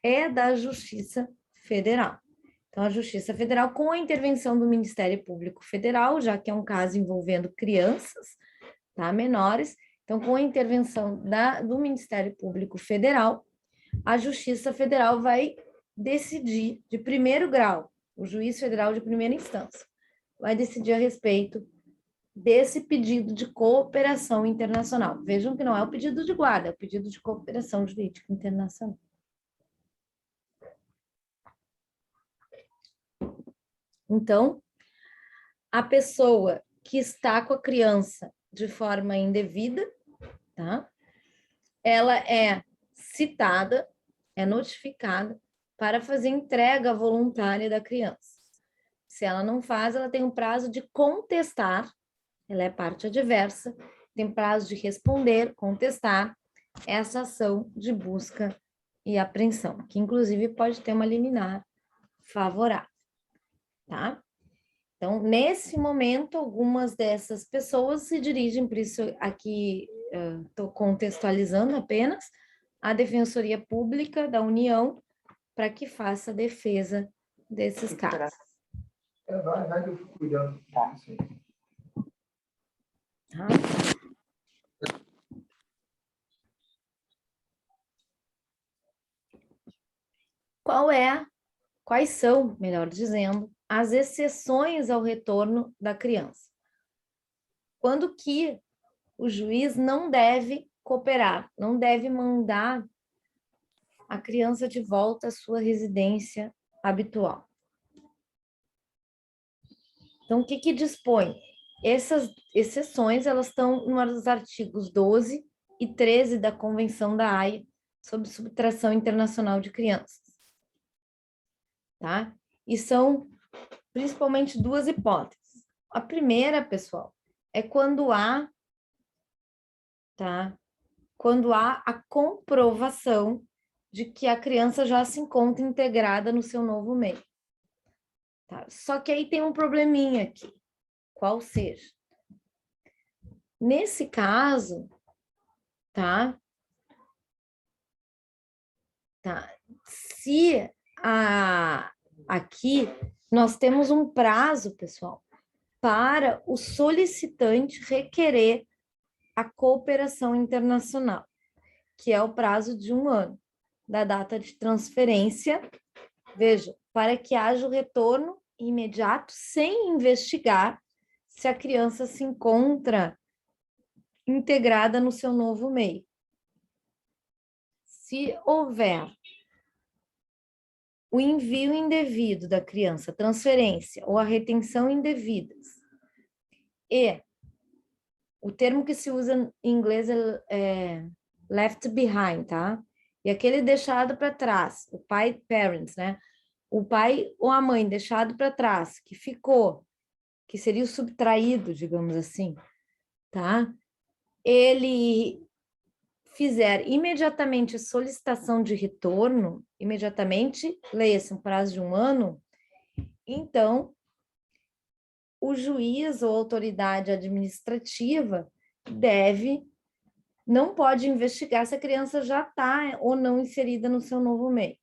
é da Justiça Federal. Então, a Justiça Federal, com a intervenção do Ministério Público Federal, já que é um caso envolvendo crianças, tá, menores, então, com a intervenção do Ministério Público Federal, a Justiça Federal vai decidir de primeiro grau, o juiz federal de primeira instância, vai decidir a respeito desse pedido de cooperação internacional. Vejam que não é o pedido de guarda, é o pedido de cooperação jurídica internacional. Então, a pessoa que está com a criança de forma indevida, tá? Ela é citada, é notificada para fazer entrega voluntária da criança. Se ela não faz, ela tem um prazo de contestar, ela é parte adversa, tem prazo de responder, contestar essa ação de busca e apreensão, que inclusive pode ter uma liminar favorável, tá? Então, nesse momento, algumas dessas pessoas se dirigem, por isso aqui estou contextualizando apenas, a Defensoria Pública da União para que faça a defesa desses casos. Vai que eu fico cuidando. Tá. Quais são, melhor dizendo, as exceções ao retorno da criança? Quando que o juiz não deve cooperar, não deve mandar a criança de volta à sua residência habitual. Então, o que dispõe? Essas exceções, elas estão nos artigos 12 e 13 da Convenção da Haia sobre subtração internacional de crianças. Tá? E são principalmente duas hipóteses. A primeira, pessoal, é quando há a comprovação de que a criança já se encontra integrada no seu novo meio. Tá? Só que aí tem um probleminha aqui, qual seja? Nesse caso, se aqui nós temos um prazo, pessoal, para o solicitante requerer a cooperação internacional, que é o prazo de 1 ano da data de transferência, veja, para que haja o retorno imediato sem investigar se a criança se encontra integrada no seu novo meio. Se houver o envio indevido da criança, transferência ou a retenção indevidas, e o termo que se usa em inglês é left behind, tá? E aquele deixado para trás, o pai, parents, né? O pai ou a mãe deixado para trás, que ficou, que seria o subtraído, digamos assim, tá? Ele fizer imediatamente solicitação de retorno, imediatamente, leia-se um prazo de 1 ano, então o juiz ou autoridade administrativa não pode investigar se a criança já está ou não inserida no seu novo meio.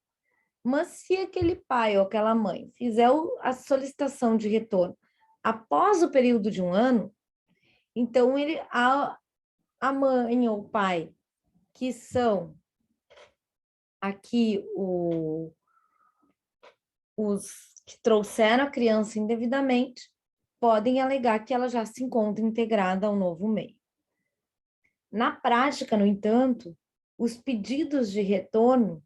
Mas se aquele pai ou aquela mãe fizer a solicitação de retorno após o período de 1 ano, então a mãe ou o pai que são aqui os que trouxeram a criança indevidamente, podem alegar que ela já se encontra integrada ao novo meio. Na prática, no entanto, os pedidos de retorno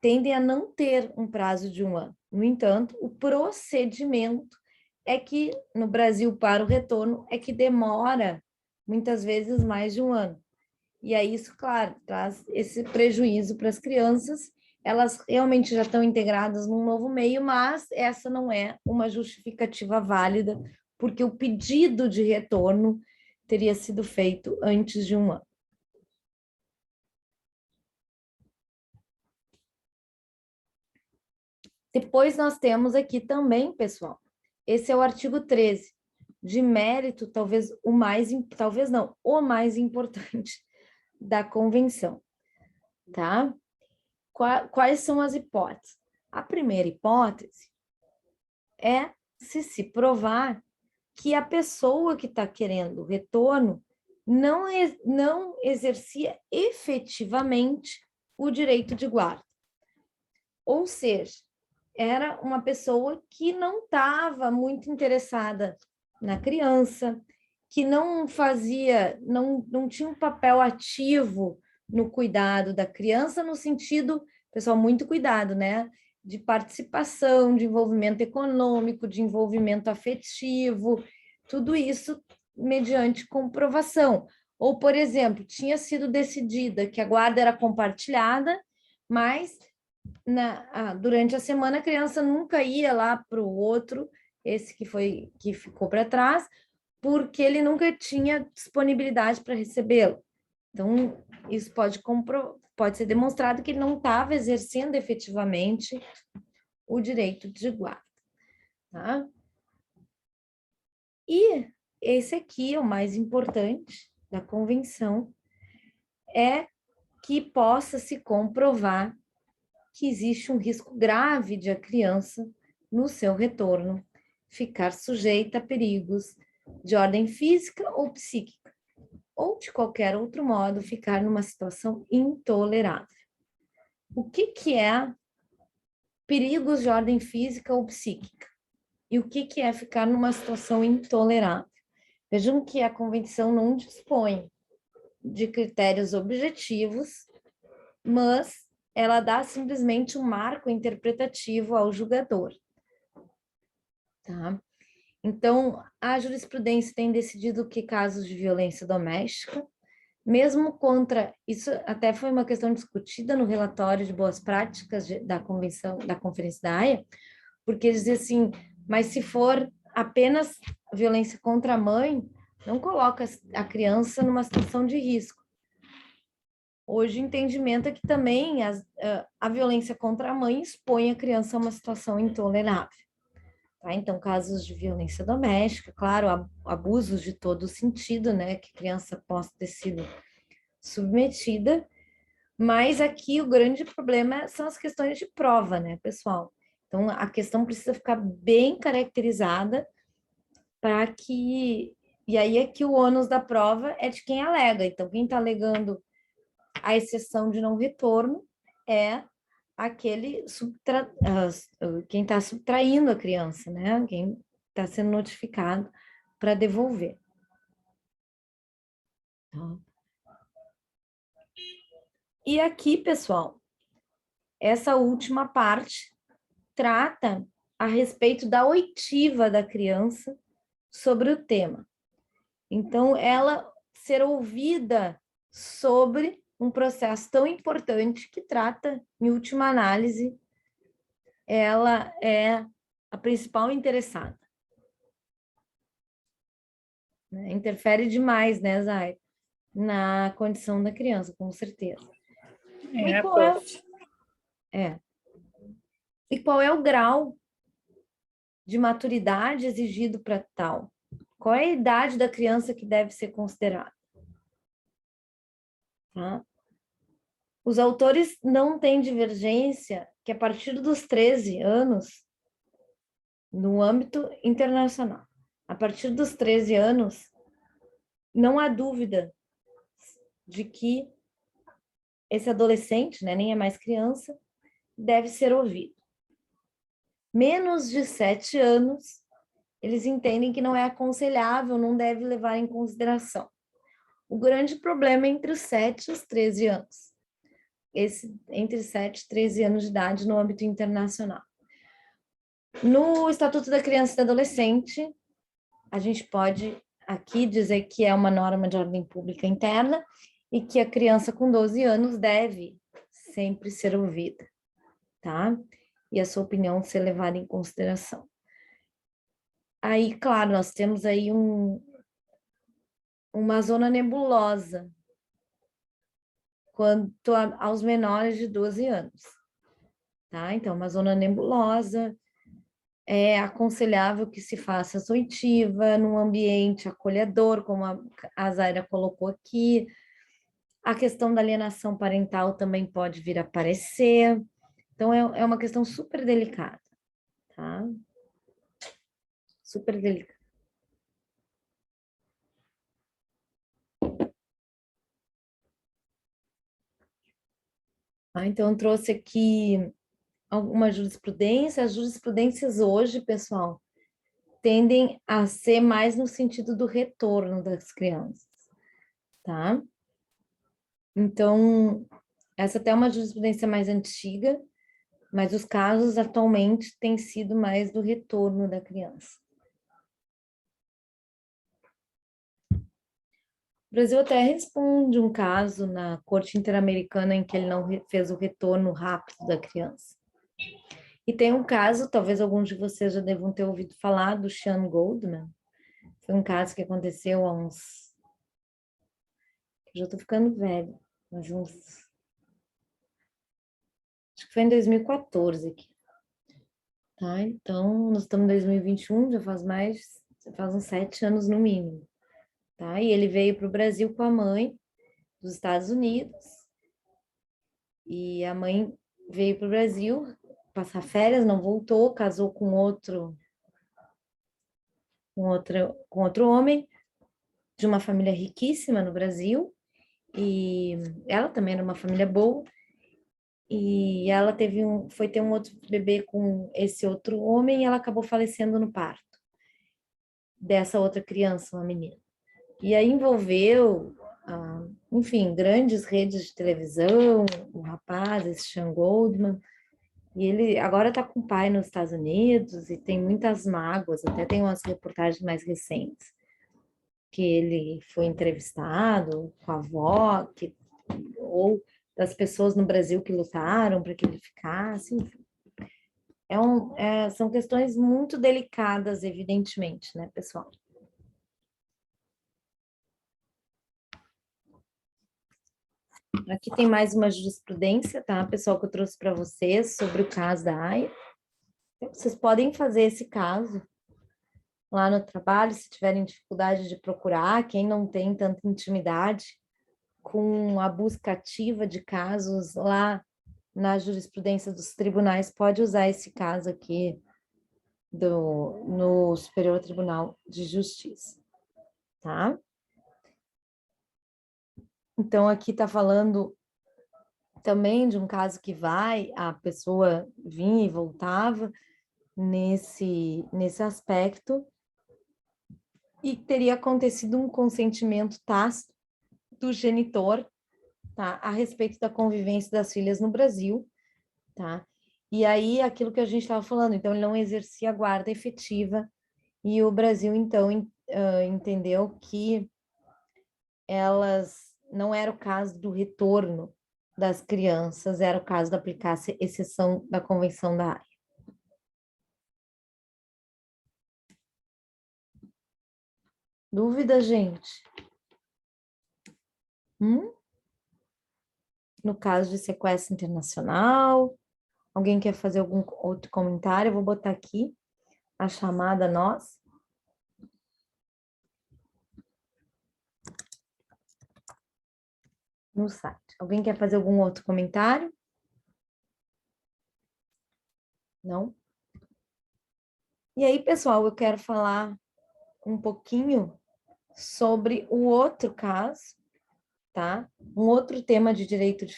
tendem a não ter um prazo de 1 ano. No entanto, o procedimento é que, no Brasil, para o retorno, é que demora, muitas vezes, mais de 1 ano. E aí isso, claro, traz esse prejuízo para as crianças. Elas realmente já estão integradas num novo meio, mas essa não é uma justificativa válida, porque o pedido de retorno teria sido feito antes de 1 ano. Depois nós temos aqui também, pessoal, esse é o artigo 13, de mérito, talvez o mais, talvez não, o mais importante da convenção, tá? Quais são as hipóteses? A primeira hipótese é se provar que a pessoa que está querendo o retorno não exercia efetivamente o direito de guarda. Ou seja, era uma pessoa que não estava muito interessada na criança, que não fazia, não tinha um papel ativo no cuidado da criança, no sentido, pessoal, muito cuidado, né? De participação, de envolvimento econômico, de envolvimento afetivo, tudo isso mediante comprovação. Ou, por exemplo, tinha sido decidida que a guarda era compartilhada, mas durante a semana a criança nunca ia lá para o outro, esse que ficou para trás, porque ele nunca tinha disponibilidade para recebê-lo. Então, isso pode ser demonstrado que ele não estava exercendo efetivamente o direito de guarda. Tá? E esse aqui é o mais importante da convenção, é que possa se comprovar que existe um risco grave de a criança, no seu retorno, ficar sujeita a perigos de ordem física ou psíquica, ou de qualquer outro modo ficar numa situação intolerável. O que é perigos de ordem física ou psíquica? E o que é ficar numa situação intolerável? Vejam que a convenção não dispõe de critérios objetivos, mas ela dá simplesmente um marco interpretativo ao julgador. Tá? Então, a jurisprudência tem decidido que casos de violência doméstica, mesmo contra, isso até foi uma questão discutida no relatório de boas práticas da convenção, da Conferência da Haia, porque eles dizem assim, mas se for apenas violência contra a mãe, não coloca a criança numa situação de risco. Hoje o entendimento é que também a violência contra a mãe expõe a criança a uma situação intolerável. Tá? Então, casos de violência doméstica, claro, abusos de todo sentido, né, que a criança possa ter sido submetida, mas aqui o grande problema são as questões de prova, né, pessoal? Então, a questão precisa ficar bem caracterizada para que... E aí é que o ônus da prova é de quem alega. Então, quem está alegando a exceção de não retorno é aquele quem está subtraindo a criança, né? Quem está sendo notificado para devolver. Tá? E aqui, pessoal, essa última parte trata a respeito da oitiva da criança sobre o tema. Então, ela ser ouvida sobre um processo tão importante que trata, em última análise, ela é a principal interessada. Interfere demais, né, Zay? Na condição da criança, com certeza. E qual é o grau de maturidade exigido para tal? Qual é a idade da criança que deve ser considerada? Tá? Os autores não têm divergência que a partir dos 13 anos, no âmbito internacional, a partir dos 13 anos, não há dúvida de que esse adolescente, né, nem é mais criança, deve ser ouvido. Menos de 7 anos, eles entendem que não é aconselhável, não deve levar em consideração. O grande problema é entre os 7 e os 13 anos. Entre 7 e 13 anos de idade no âmbito internacional. No Estatuto da Criança e do Adolescente, a gente pode aqui dizer que é uma norma de ordem pública interna e que a criança com 12 anos deve sempre ser ouvida, tá? E a sua opinião ser levada em consideração. Aí, claro, nós temos aí uma zona nebulosa quanto aos menores de 12 anos, tá? Então, uma zona nebulosa, é aconselhável que se faça essa oitiva num ambiente acolhedor, como a Zaira colocou aqui. A questão da alienação parental também pode vir a aparecer. Então, é uma questão super delicada, tá? Super delicada. Então, eu trouxe aqui alguma jurisprudência. As jurisprudências hoje, pessoal, tendem a ser mais no sentido do retorno das crianças, tá? Então, essa até é uma jurisprudência mais antiga, mas os casos atualmente têm sido mais do retorno da criança. O Brasil até responde um caso na Corte Interamericana em que ele não fez o retorno rápido da criança. E tem um caso, talvez alguns de vocês já devam ter ouvido falar, do Sean Goldman. Foi um caso que aconteceu há uns... Eu já estou ficando velho, mas uns... Acho que foi em 2014 aqui. Tá? Então, nós estamos em 2021, já faz uns 7 anos no mínimo. Tá? E ele veio para o Brasil com a mãe dos Estados Unidos. E a mãe veio para o Brasil passar férias, não voltou, casou com outro homem de uma família riquíssima no Brasil. E ela também era uma família boa. E ela foi ter um outro bebê com esse outro homem e ela acabou falecendo no parto dessa outra criança, uma menina. E aí envolveu, enfim, grandes redes de televisão, o rapaz, esse Sean Goldman, e ele agora está com o pai nos Estados Unidos e tem muitas mágoas, até tem umas reportagens mais recentes, que ele foi entrevistado com a avó, ou das pessoas no Brasil que lutaram para que ele ficasse, enfim. São questões muito delicadas, evidentemente, né, pessoal? Aqui tem mais uma jurisprudência, tá, pessoal, que eu trouxe para vocês sobre o caso da AIA. Vocês podem fazer esse caso lá no trabalho, se tiverem dificuldade de procurar, quem não tem tanta intimidade com a busca ativa de casos lá na jurisprudência dos tribunais, pode usar esse caso aqui no Superior Tribunal de Justiça, tá? Então, aqui está falando também de um caso que a pessoa vinha e voltava nesse aspecto e teria acontecido um consentimento tácito do genitor, tá, a respeito da convivência das filhas no Brasil, tá? E aí, aquilo que a gente estava falando, então ele não exercia a guarda efetiva e o Brasil, então, entendeu que não era o caso do retorno das crianças, era o caso de aplicar a exceção da Convenção da Haia. Dúvida, gente? No caso de sequestro internacional, alguém quer fazer algum outro comentário? Eu vou botar aqui a chamada nós. No site. Alguém quer fazer algum outro comentário? Não? E aí, pessoal, eu quero falar um pouquinho sobre o outro caso, tá? Um outro tema de direito de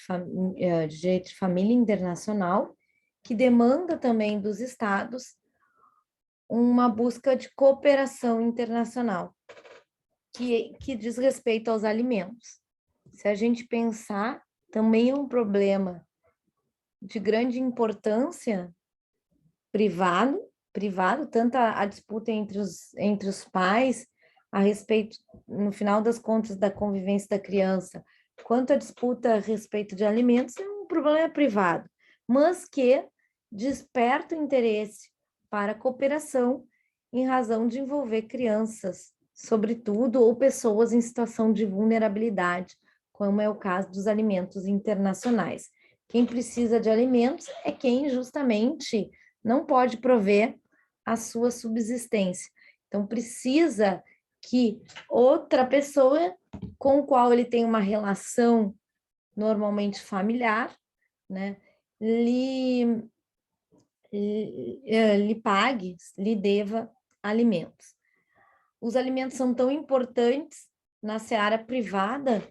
família internacional, que demanda também dos estados uma busca de cooperação internacional, que diz respeito aos alimentos. Se a gente pensar, também é um problema de grande importância privado, tanto a disputa entre os pais a respeito, no final das contas, da convivência da criança, quanto a disputa a respeito de alimentos, é um problema privado, mas que desperta o interesse para a cooperação em razão de envolver crianças, sobretudo, ou pessoas em situação de vulnerabilidade, como é o caso dos alimentos internacionais. Quem precisa de alimentos é quem justamente não pode prover a sua subsistência. Então, precisa que outra pessoa com a qual ele tem uma relação normalmente familiar, né, lhe pague, lhe deva alimentos. Os alimentos são tão importantes na seara privada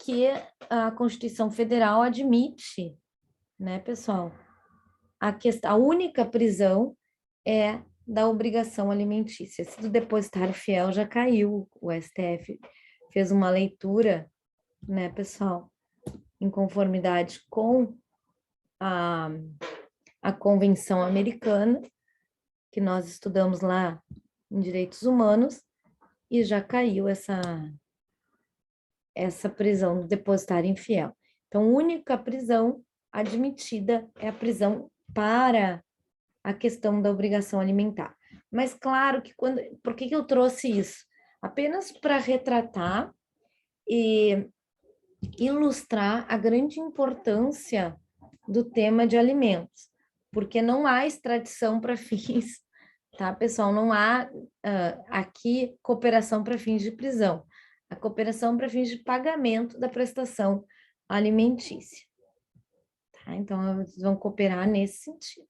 que a Constituição Federal admite, né, pessoal? A única prisão é da obrigação alimentícia. Se do depositário fiel já caiu, o STF fez uma leitura, né, pessoal, em conformidade com a Convenção Americana, que nós estudamos lá em Direitos Humanos, e já caiu essa prisão do depositário infiel. Então, a única prisão admitida é a prisão para a questão da obrigação alimentar. Mas claro que por que eu trouxe isso? Apenas para retratar e ilustrar a grande importância do tema de alimentos, porque não há extradição para fins, tá, pessoal? Não há aqui cooperação para fins de prisão. A cooperação para fins de pagamento da prestação alimentícia. Tá? Então, eles vão cooperar nesse sentido.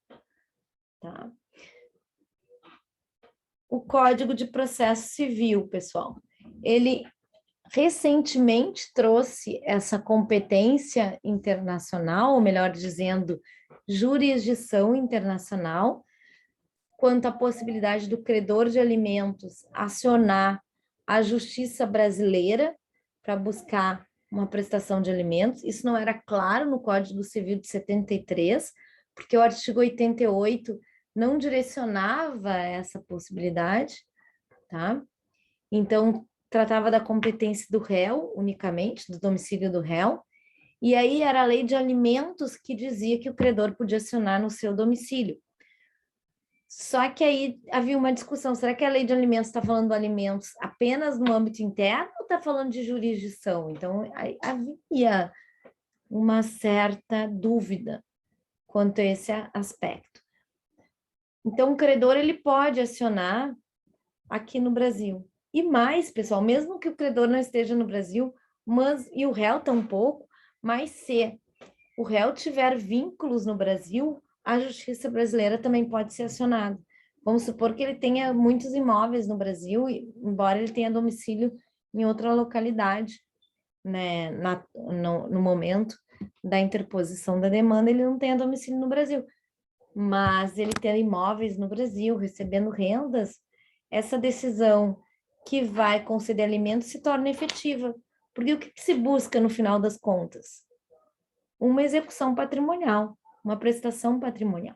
Tá? O Código de Processo Civil, pessoal, ele recentemente trouxe essa competência internacional, ou melhor dizendo, jurisdição internacional, quanto à possibilidade do credor de alimentos acionar a justiça brasileira para buscar uma prestação de alimentos. Isso não era claro no Código Civil de 73, porque o artigo 88 não direcionava essa possibilidade, tá? Então, tratava da competência do réu unicamente, do domicílio do réu, e aí era a lei de alimentos que dizia que o credor podia acionar no seu domicílio. Só que aí havia uma discussão, será que a lei de alimentos está falando de alimentos apenas no âmbito interno ou está falando de jurisdição? Então, havia uma certa dúvida quanto a esse aspecto. Então, o credor ele pode acionar aqui no Brasil. E mais, pessoal, mesmo que o credor não esteja no Brasil, e o réu tampouco, mas se o réu tiver vínculos no Brasil, a justiça brasileira também pode ser acionada. Vamos supor que ele tenha muitos imóveis no Brasil, embora ele tenha domicílio em outra localidade, né, no momento da interposição da demanda, ele não tenha domicílio no Brasil. Mas ele ter imóveis no Brasil, recebendo rendas, essa decisão que vai conceder alimentos se torna efetiva. Porque o que se busca no final das contas? Uma execução patrimonial, uma prestação patrimonial.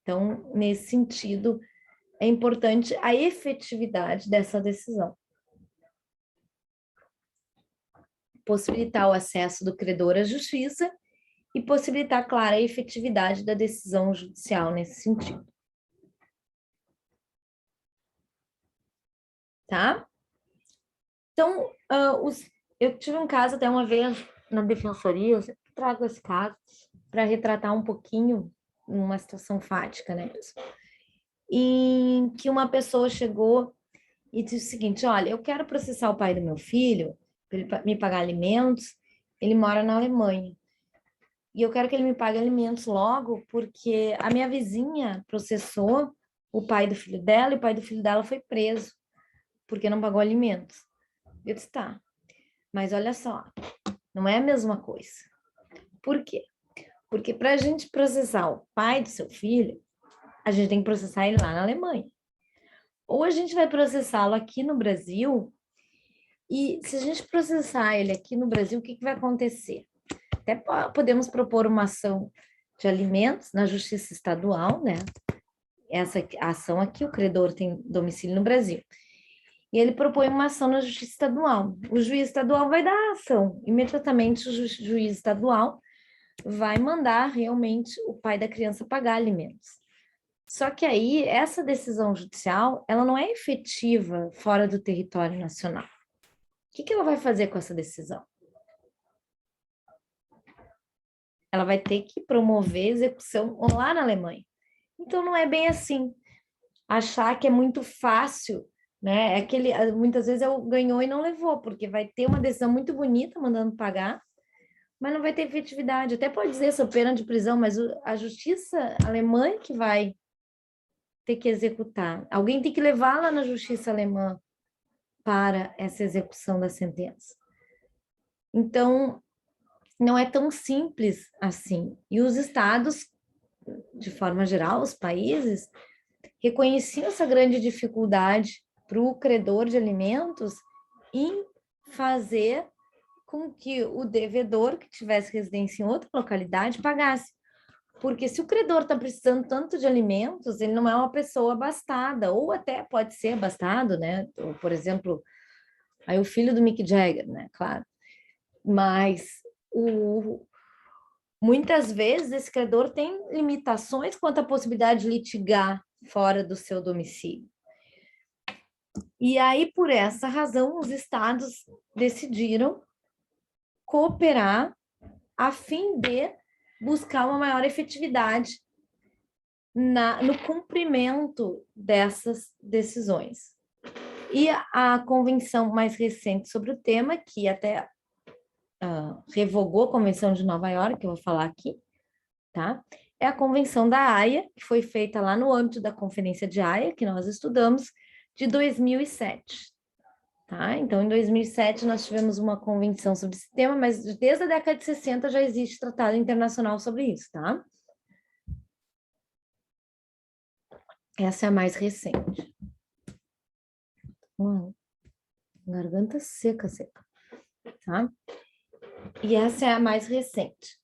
Então, nesse sentido, é importante a efetividade dessa decisão. Possibilitar o acesso do credor à justiça e possibilitar, claro, a efetividade da decisão judicial nesse sentido. Tá? Então, eu tive um caso até uma vez na defensoria, eu sempre trago esse caso para retratar um pouquinho uma situação fática, né, pessoal? Em que uma pessoa chegou e disse o seguinte, olha, eu quero processar o pai do meu filho, para ele me pagar alimentos, ele mora na Alemanha. E eu quero que ele me pague alimentos logo, porque a minha vizinha processou o pai do filho dela, e o pai do filho dela foi preso, porque não pagou alimentos. Eu disse, tá. Mas olha só, não é a mesma coisa. Por quê? Porque para a gente processar o pai do seu filho, a gente tem que processar ele lá na Alemanha. Ou a gente vai processá-lo aqui no Brasil, e se a gente processar ele aqui no Brasil, o que vai acontecer? Até podemos propor uma ação de alimentos na Justiça Estadual, né? Essa ação aqui, o credor tem domicílio no Brasil. E ele propõe uma ação na Justiça Estadual. O juiz estadual vai dar a ação. Imediatamente o juiz estadual vai mandar realmente o pai da criança pagar alimentos. Só que aí, essa decisão judicial, ela não é efetiva fora do território nacional. O que ela vai fazer com essa decisão? Ela vai ter que promover execução lá na Alemanha. Então, não é bem assim. Achar que é muito fácil, né? Muitas vezes ganhou e não levou, porque vai ter uma decisão muito bonita mandando pagar, mas não vai ter efetividade. Até pode dizer sob pena de prisão, mas a justiça alemã que vai ter que executar. Alguém tem que levar lá na justiça alemã para essa execução da sentença. Então, não é tão simples assim. E os estados, de forma geral, os países, reconheciam essa grande dificuldade para o credor de alimentos em fazer com que o devedor, que tivesse residência em outra localidade, pagasse. Porque se o credor está precisando tanto de alimentos, ele não é uma pessoa abastada, ou até pode ser abastado, né? Ou, por exemplo, aí o filho do Mick Jagger, né? Claro. Mas muitas vezes esse credor tem limitações quanto à possibilidade de litigar fora do seu domicílio. E aí, por essa razão, os estados decidiram cooperar a fim de buscar uma maior efetividade no cumprimento dessas decisões. E a convenção mais recente sobre o tema, que até revogou a Convenção de Nova York, que eu vou falar aqui, tá? É a Convenção da Haia, que foi feita lá no âmbito da Conferência de Haia, que nós estudamos, de 2007. Tá? Então, em 2007, nós tivemos uma convenção sobre esse tema, mas desde a década de 60 já existe tratado internacional sobre isso, tá? Essa é a mais recente. Garganta seca, tá? E essa é a mais recente.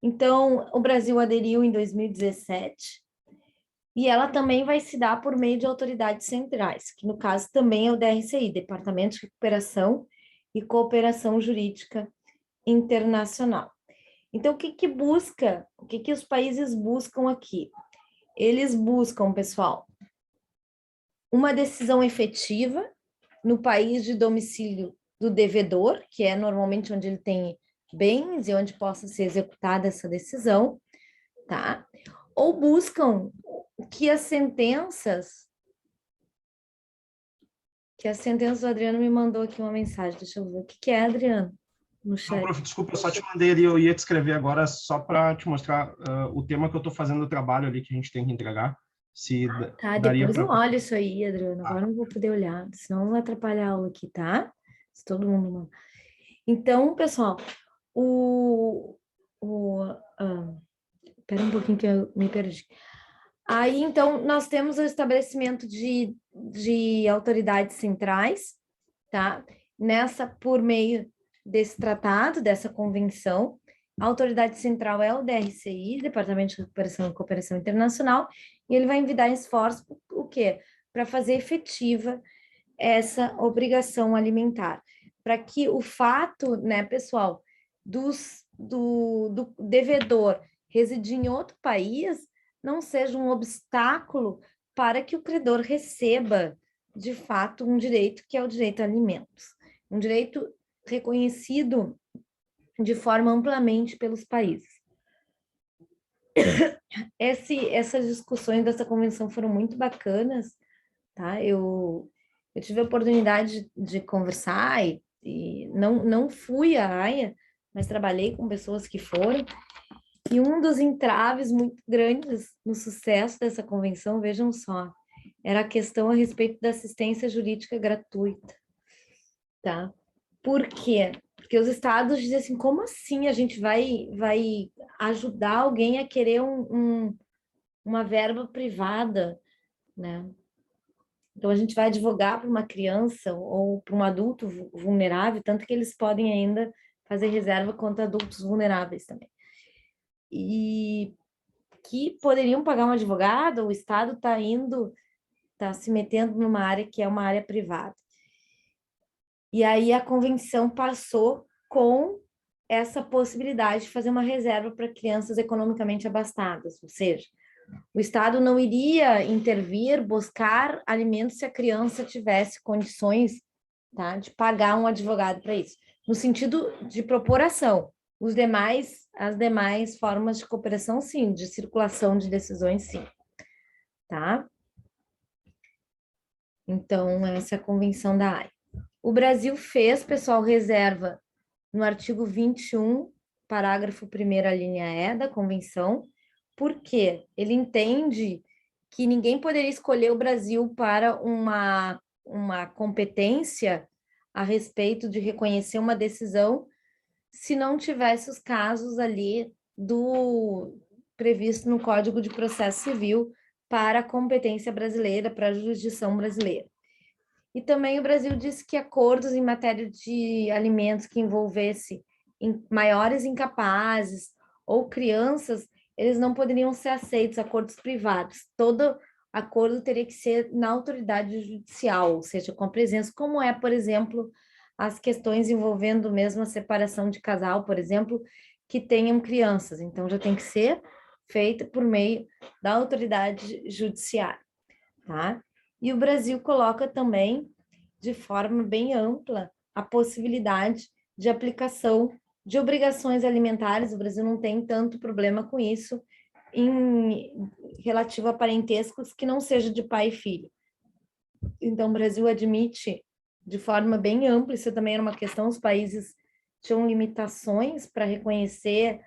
Então, o Brasil aderiu em 2017, e ela também vai se dar por meio de autoridades centrais, que no caso também é o DRCI, Departamento de Recuperação e Cooperação Jurídica Internacional. Então, o que os países buscam aqui? Eles buscam, pessoal, uma decisão efetiva no país de domicílio do devedor, que é normalmente onde ele tem bens e onde possa ser executada essa decisão, tá? Ou buscam que as sentenças... o Adriano me mandou aqui uma mensagem, deixa eu ver. O que é, Adriano? No chat. Não, prof, desculpa, eu só te mandei ali, eu ia te escrever agora só para te mostrar o tema que eu estou fazendo o trabalho ali que a gente tem que entregar. Se tá, daria depois pra... eu olho isso aí, Adriano. Agora não vou poder olhar, senão vai atrapalhar a aula aqui, tá? Se todo mundo... Então, pessoal, espera um pouquinho que eu me perdi. Aí, então, nós temos o estabelecimento de autoridades centrais, tá? Por meio desse tratado, dessa convenção, a autoridade central é o DRCI, Departamento de Recuperação e Cooperação Internacional, e ele vai envidar esforços, o quê? Para fazer efetiva essa obrigação alimentar, para que o fato, né, pessoal, do devedor residir em outro país não seja um obstáculo para que o credor receba, de fato, um direito que é o direito a alimentos, um direito reconhecido de forma amplamente pelos países. Essas discussões dessa convenção foram muito bacanas, tá? Eu tive a oportunidade de conversar e não fui à Haia, mas trabalhei com pessoas que foram, e um dos entraves muito grandes no sucesso dessa convenção, vejam só, era a questão a respeito da assistência jurídica gratuita, tá? Por quê? Porque os estados dizem assim, como assim a gente vai ajudar alguém a querer uma verba privada, né? Então, a gente vai advogar para uma criança ou para um adulto vulnerável, tanto que eles podem ainda fazer reserva contra adultos vulneráveis também. E que poderiam pagar um advogado, o Estado está se metendo numa área que é uma área privada. E aí a convenção passou com essa possibilidade de fazer uma reserva para crianças economicamente abastadas, ou seja, o Estado não iria intervir, buscar alimentos se a criança tivesse condições, tá, de pagar um advogado para isso, no sentido de propor ação. As demais formas de cooperação, sim, de circulação de decisões, sim, tá? Então, essa é a Convenção da Haia. O Brasil fez, pessoal, reserva no artigo 21, parágrafo 1º, a linha E da Convenção, porque ele entende que ninguém poderia escolher o Brasil para uma competência a respeito de reconhecer uma decisão se não tivesse os casos ali previsto no Código de Processo Civil para a competência brasileira, para a jurisdição brasileira. E também o Brasil disse que acordos em matéria de alimentos que envolvesse maiores incapazes ou crianças, eles não poderiam ser aceitos, acordos privados. Todo acordo teria que ser na autoridade judicial, ou seja, com a presença, como é, por exemplo, as questões envolvendo mesmo a separação de casal, por exemplo, que tenham crianças. Então, já tem que ser feita por meio da autoridade judiciária, tá? E o Brasil coloca também, de forma bem ampla, a possibilidade de aplicação de obrigações alimentares. O Brasil não tem tanto problema com isso, relativo a parentescos que não seja de pai e filho. Então, o Brasil admite de forma bem ampla, isso também era uma questão, os países tinham limitações para reconhecer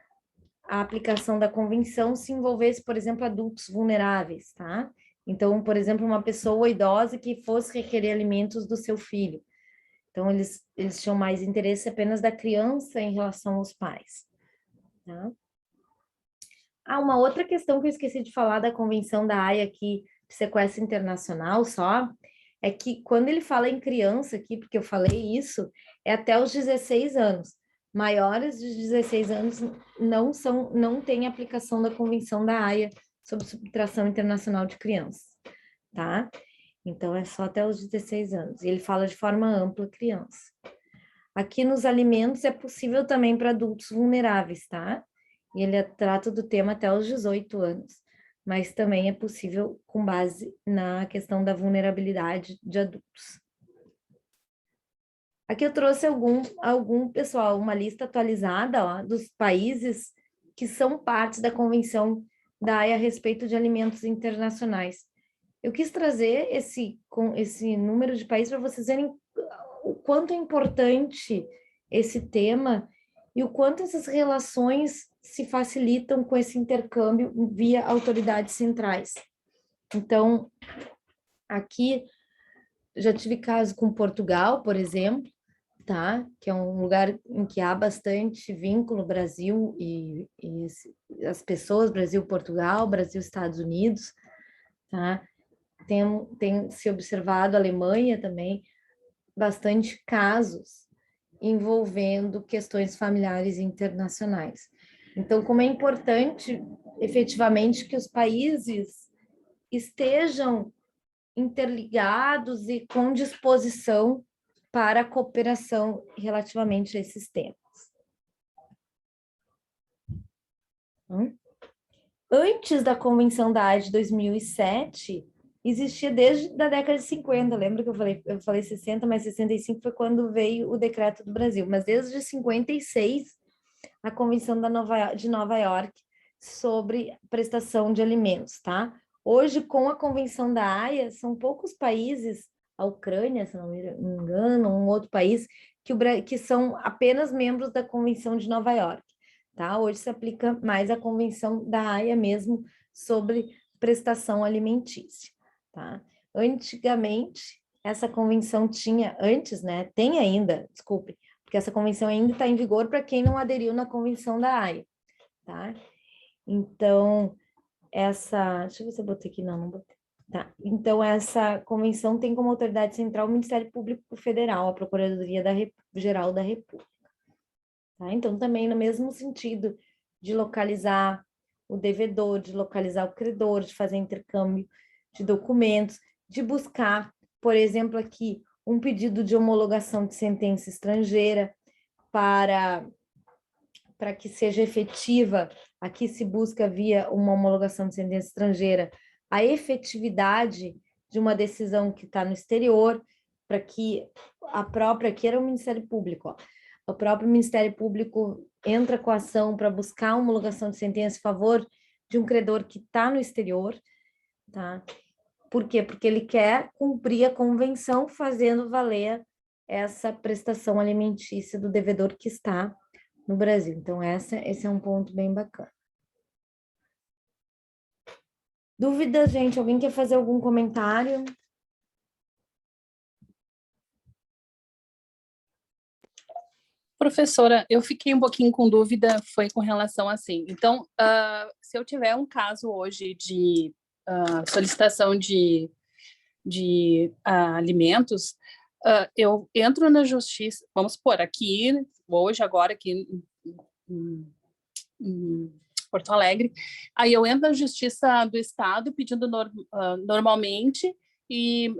a aplicação da convenção se envolvesse, por exemplo, adultos vulneráveis, tá? Então, por exemplo, uma pessoa idosa que fosse requerer alimentos do seu filho. Então, eles tinham mais interesse apenas da criança em relação aos pais, tá? Uma outra questão que eu esqueci de falar da Convenção da Haia aqui, de sequestro internacional só, é que quando ele fala em criança aqui, porque eu falei isso, é até os 16 anos. Maiores de 16 anos não tem aplicação da Convenção da Haia sobre subtração internacional de crianças, tá? Então, é só até os 16 anos. E ele fala de forma ampla criança. Aqui nos alimentos é possível também para adultos vulneráveis, tá? E ele trata do tema até os 18 anos. Mas também é possível com base na questão da vulnerabilidade de adultos. Aqui eu trouxe pessoal, uma lista atualizada, ó, dos países que são partes da Convenção da Haia a respeito de alimentos internacionais. Eu quis trazer esse número de países para vocês verem o quanto é importante esse tema e o quanto essas relações se facilitam com esse intercâmbio via autoridades centrais. Então, aqui já tive caso com Portugal, por exemplo, tá? Que é um lugar em que há bastante vínculo Brasil e as pessoas, Brasil-Portugal, Brasil-Estados Unidos, tá? Tem se observado a Alemanha também, bastante casos envolvendo questões familiares internacionais. Então, como é importante, efetivamente, que os países estejam interligados e com disposição para a cooperação relativamente a esses temas. Antes da Convenção da Haia de 2007, existia desde a década de 50, lembra que eu falei 60, mas 65 foi quando veio o decreto do Brasil, mas desde 56, a Convenção de Nova York sobre prestação de alimentos, tá? Hoje, com a Convenção da Haia, são poucos países, a Ucrânia, se não me engano, um outro país, que são apenas membros da Convenção de Nova York, tá? Hoje se aplica mais a Convenção da Haia mesmo sobre prestação alimentícia, tá? Antigamente, essa convenção tinha, tem ainda, desculpe, porque essa convenção ainda está em vigor para quem não aderiu na convenção da Haia, tá? Então, deixa eu ver se eu botei aqui, não botei. Tá, então essa convenção tem como autoridade central o Ministério Público Federal, a Procuradoria Geral da República. Tá? Então, também no mesmo sentido de localizar o devedor, de localizar o credor, de fazer intercâmbio de documentos, de buscar, por exemplo, aqui, um pedido de homologação de sentença estrangeira para que seja efetiva, aqui se busca via uma homologação de sentença estrangeira, a efetividade de uma decisão que está no exterior, para que aqui era o Ministério Público, ó, o próprio Ministério Público entra com a ação para buscar a homologação de sentença em favor de um credor que está no exterior, tá? Por quê? Porque ele quer cumprir a convenção fazendo valer essa prestação alimentícia do devedor que está no Brasil. Então, esse é um ponto bem bacana. Dúvidas, gente? Alguém quer fazer algum comentário? Professora, eu fiquei um pouquinho com dúvida, foi com relação assim. Então, se eu tiver um caso hoje de solicitação de alimentos, eu entro na justiça, vamos supor, aqui, hoje, agora, aqui em Porto Alegre, aí eu entro na Justiça do Estado pedindo normalmente,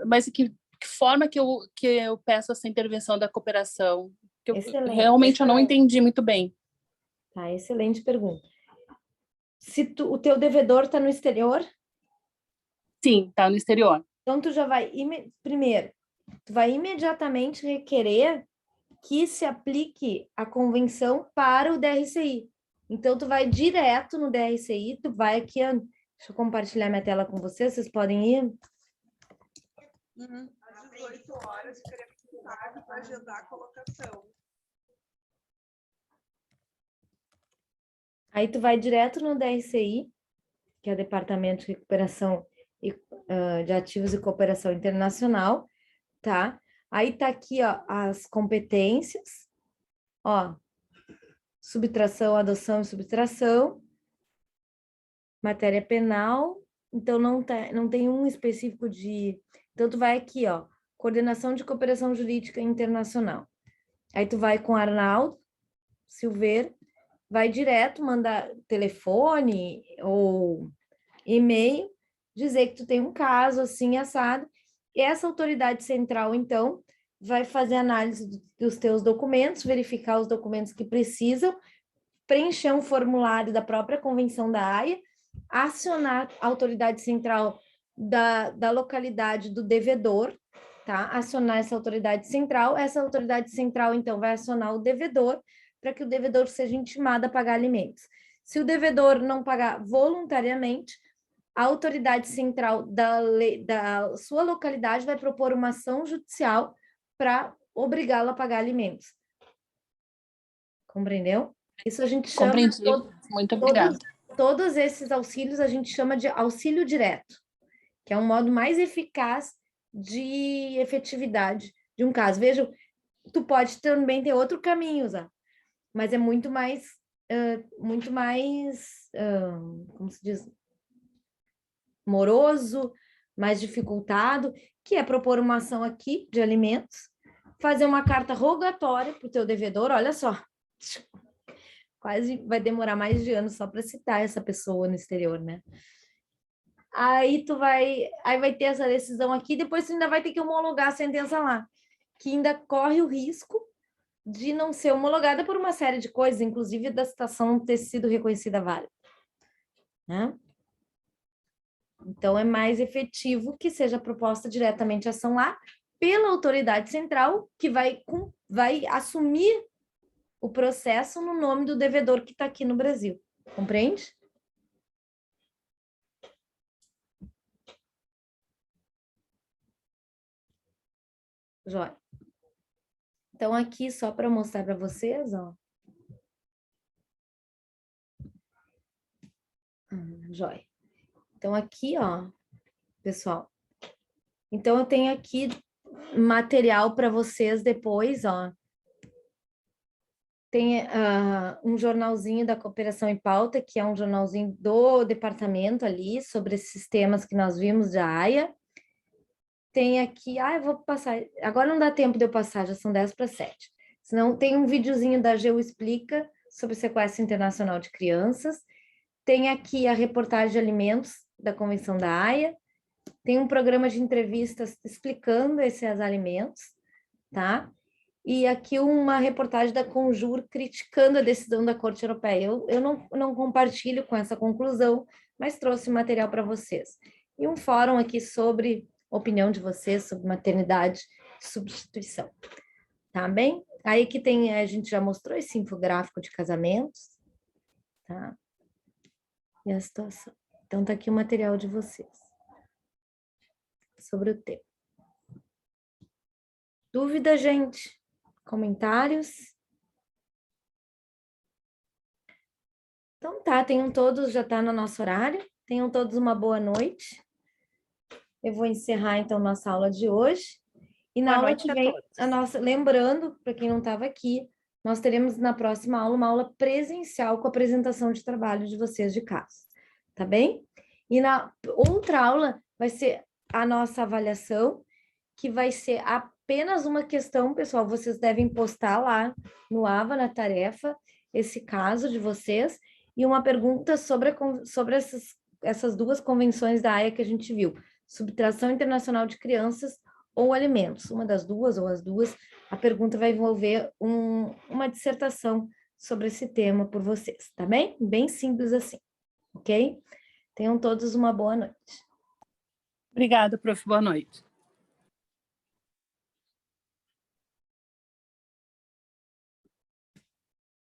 mas que forma que eu peço essa intervenção da cooperação? Que realmente eu não entendi muito bem. Tá, excelente pergunta. O teu devedor está no exterior? Sim, está no exterior. Então, tu já vai, primeiro, tu vai imediatamente requerer que se aplique a convenção para o DRCI. Então, tu vai direto no DRCI, tu vai aqui, deixa eu compartilhar minha tela com vocês podem ir. Às 18 horas, queremos para agendar a colocação. Aí tu vai direto no DRCI, que é o Departamento de Recuperação de Ativos e Cooperação Internacional, tá? Aí tá aqui, ó, as competências, ó, subtração, adoção e subtração, matéria penal, então não tem um específico de... Então tu vai aqui, ó, coordenação de cooperação jurídica internacional. Aí tu vai com Arnaldo Silveira, vai direto mandar telefone ou e-mail, dizer que tu tem um caso assim, assado, e essa autoridade central, então, vai fazer análise dos teus documentos, verificar os documentos que precisam, preencher um formulário da própria Convenção da Haia, acionar a autoridade central da localidade do devedor, tá? Acionar essa autoridade central, então, vai acionar o devedor para que o devedor seja intimado a pagar alimentos. Se o devedor não pagar voluntariamente, a autoridade central da sua localidade vai propor uma ação judicial para obrigá-lo a pagar alimentos. Compreendeu? Isso a gente chama... Compreendi. Muito obrigada. Todos esses auxílios a gente chama de auxílio direto, que é um modo mais eficaz de efetividade de um caso. Veja, tu pode também ter outro caminho, Zé, mas é muito mais, como se diz, moroso, mais dificultado, que é propor uma ação aqui de alimentos, fazer uma carta rogatória para o teu devedor, olha só, quase vai demorar mais de anos só para citar essa pessoa no exterior, né? Aí vai ter essa decisão aqui, depois tu ainda vai ter que homologar a sentença lá, que ainda corre o risco de não ser homologada por uma série de coisas, inclusive da citação ter sido reconhecida válida, né? Então, é mais efetivo que seja proposta diretamente a ação lá pela autoridade central, que vai assumir o processo no nome do devedor que está aqui no Brasil. Compreende? Jóia. Então, aqui, só para mostrar para vocês, ó. Jóia. Então, aqui, ó, pessoal. Então, eu tenho aqui material para vocês depois, ó. Tem um jornalzinho da Cooperação em Pauta, que é um jornalzinho do departamento ali, sobre esses temas que nós vimos da AIA. Tem aqui, eu vou passar, agora não dá tempo de eu passar, já são 10:07. Senão tem um videozinho da AGU Explica sobre sequestro internacional de crianças. Tem aqui a reportagem de alimentos da Convenção da AIA. Tem um programa de entrevistas explicando esses alimentos, tá? E aqui uma reportagem da Conjur criticando a decisão da Corte Europeia. Eu não compartilho com essa conclusão, mas trouxe material para vocês. E um fórum aqui sobre a opinião de vocês sobre maternidade e substituição. Tá bem? Aí que tem, a gente já mostrou esse infográfico de casamentos, tá? E a situação. Então tá aqui o material de vocês sobre o tema. Dúvida, gente? Comentários? Então tá, tenham todos, já tá no nosso horário, tenham todos uma boa noite. Eu vou encerrar então nossa aula de hoje. E na aula que vem, lembrando, para quem não estava aqui, nós teremos na próxima aula uma aula presencial com a apresentação de trabalho de vocês de casa, tá bem? E na outra aula vai ser a nossa avaliação, que vai ser apenas uma questão, pessoal, vocês devem postar lá no AVA, na tarefa, esse caso de vocês, e uma pergunta sobre essas duas convenções da AIA que a gente viu, subtração internacional de crianças ou alimentos, uma das duas ou as duas, a pergunta vai envolver uma dissertação sobre esse tema por vocês, tá bem? Bem simples assim, ok? Tenham todos uma boa noite. Obrigada, prof. Boa noite.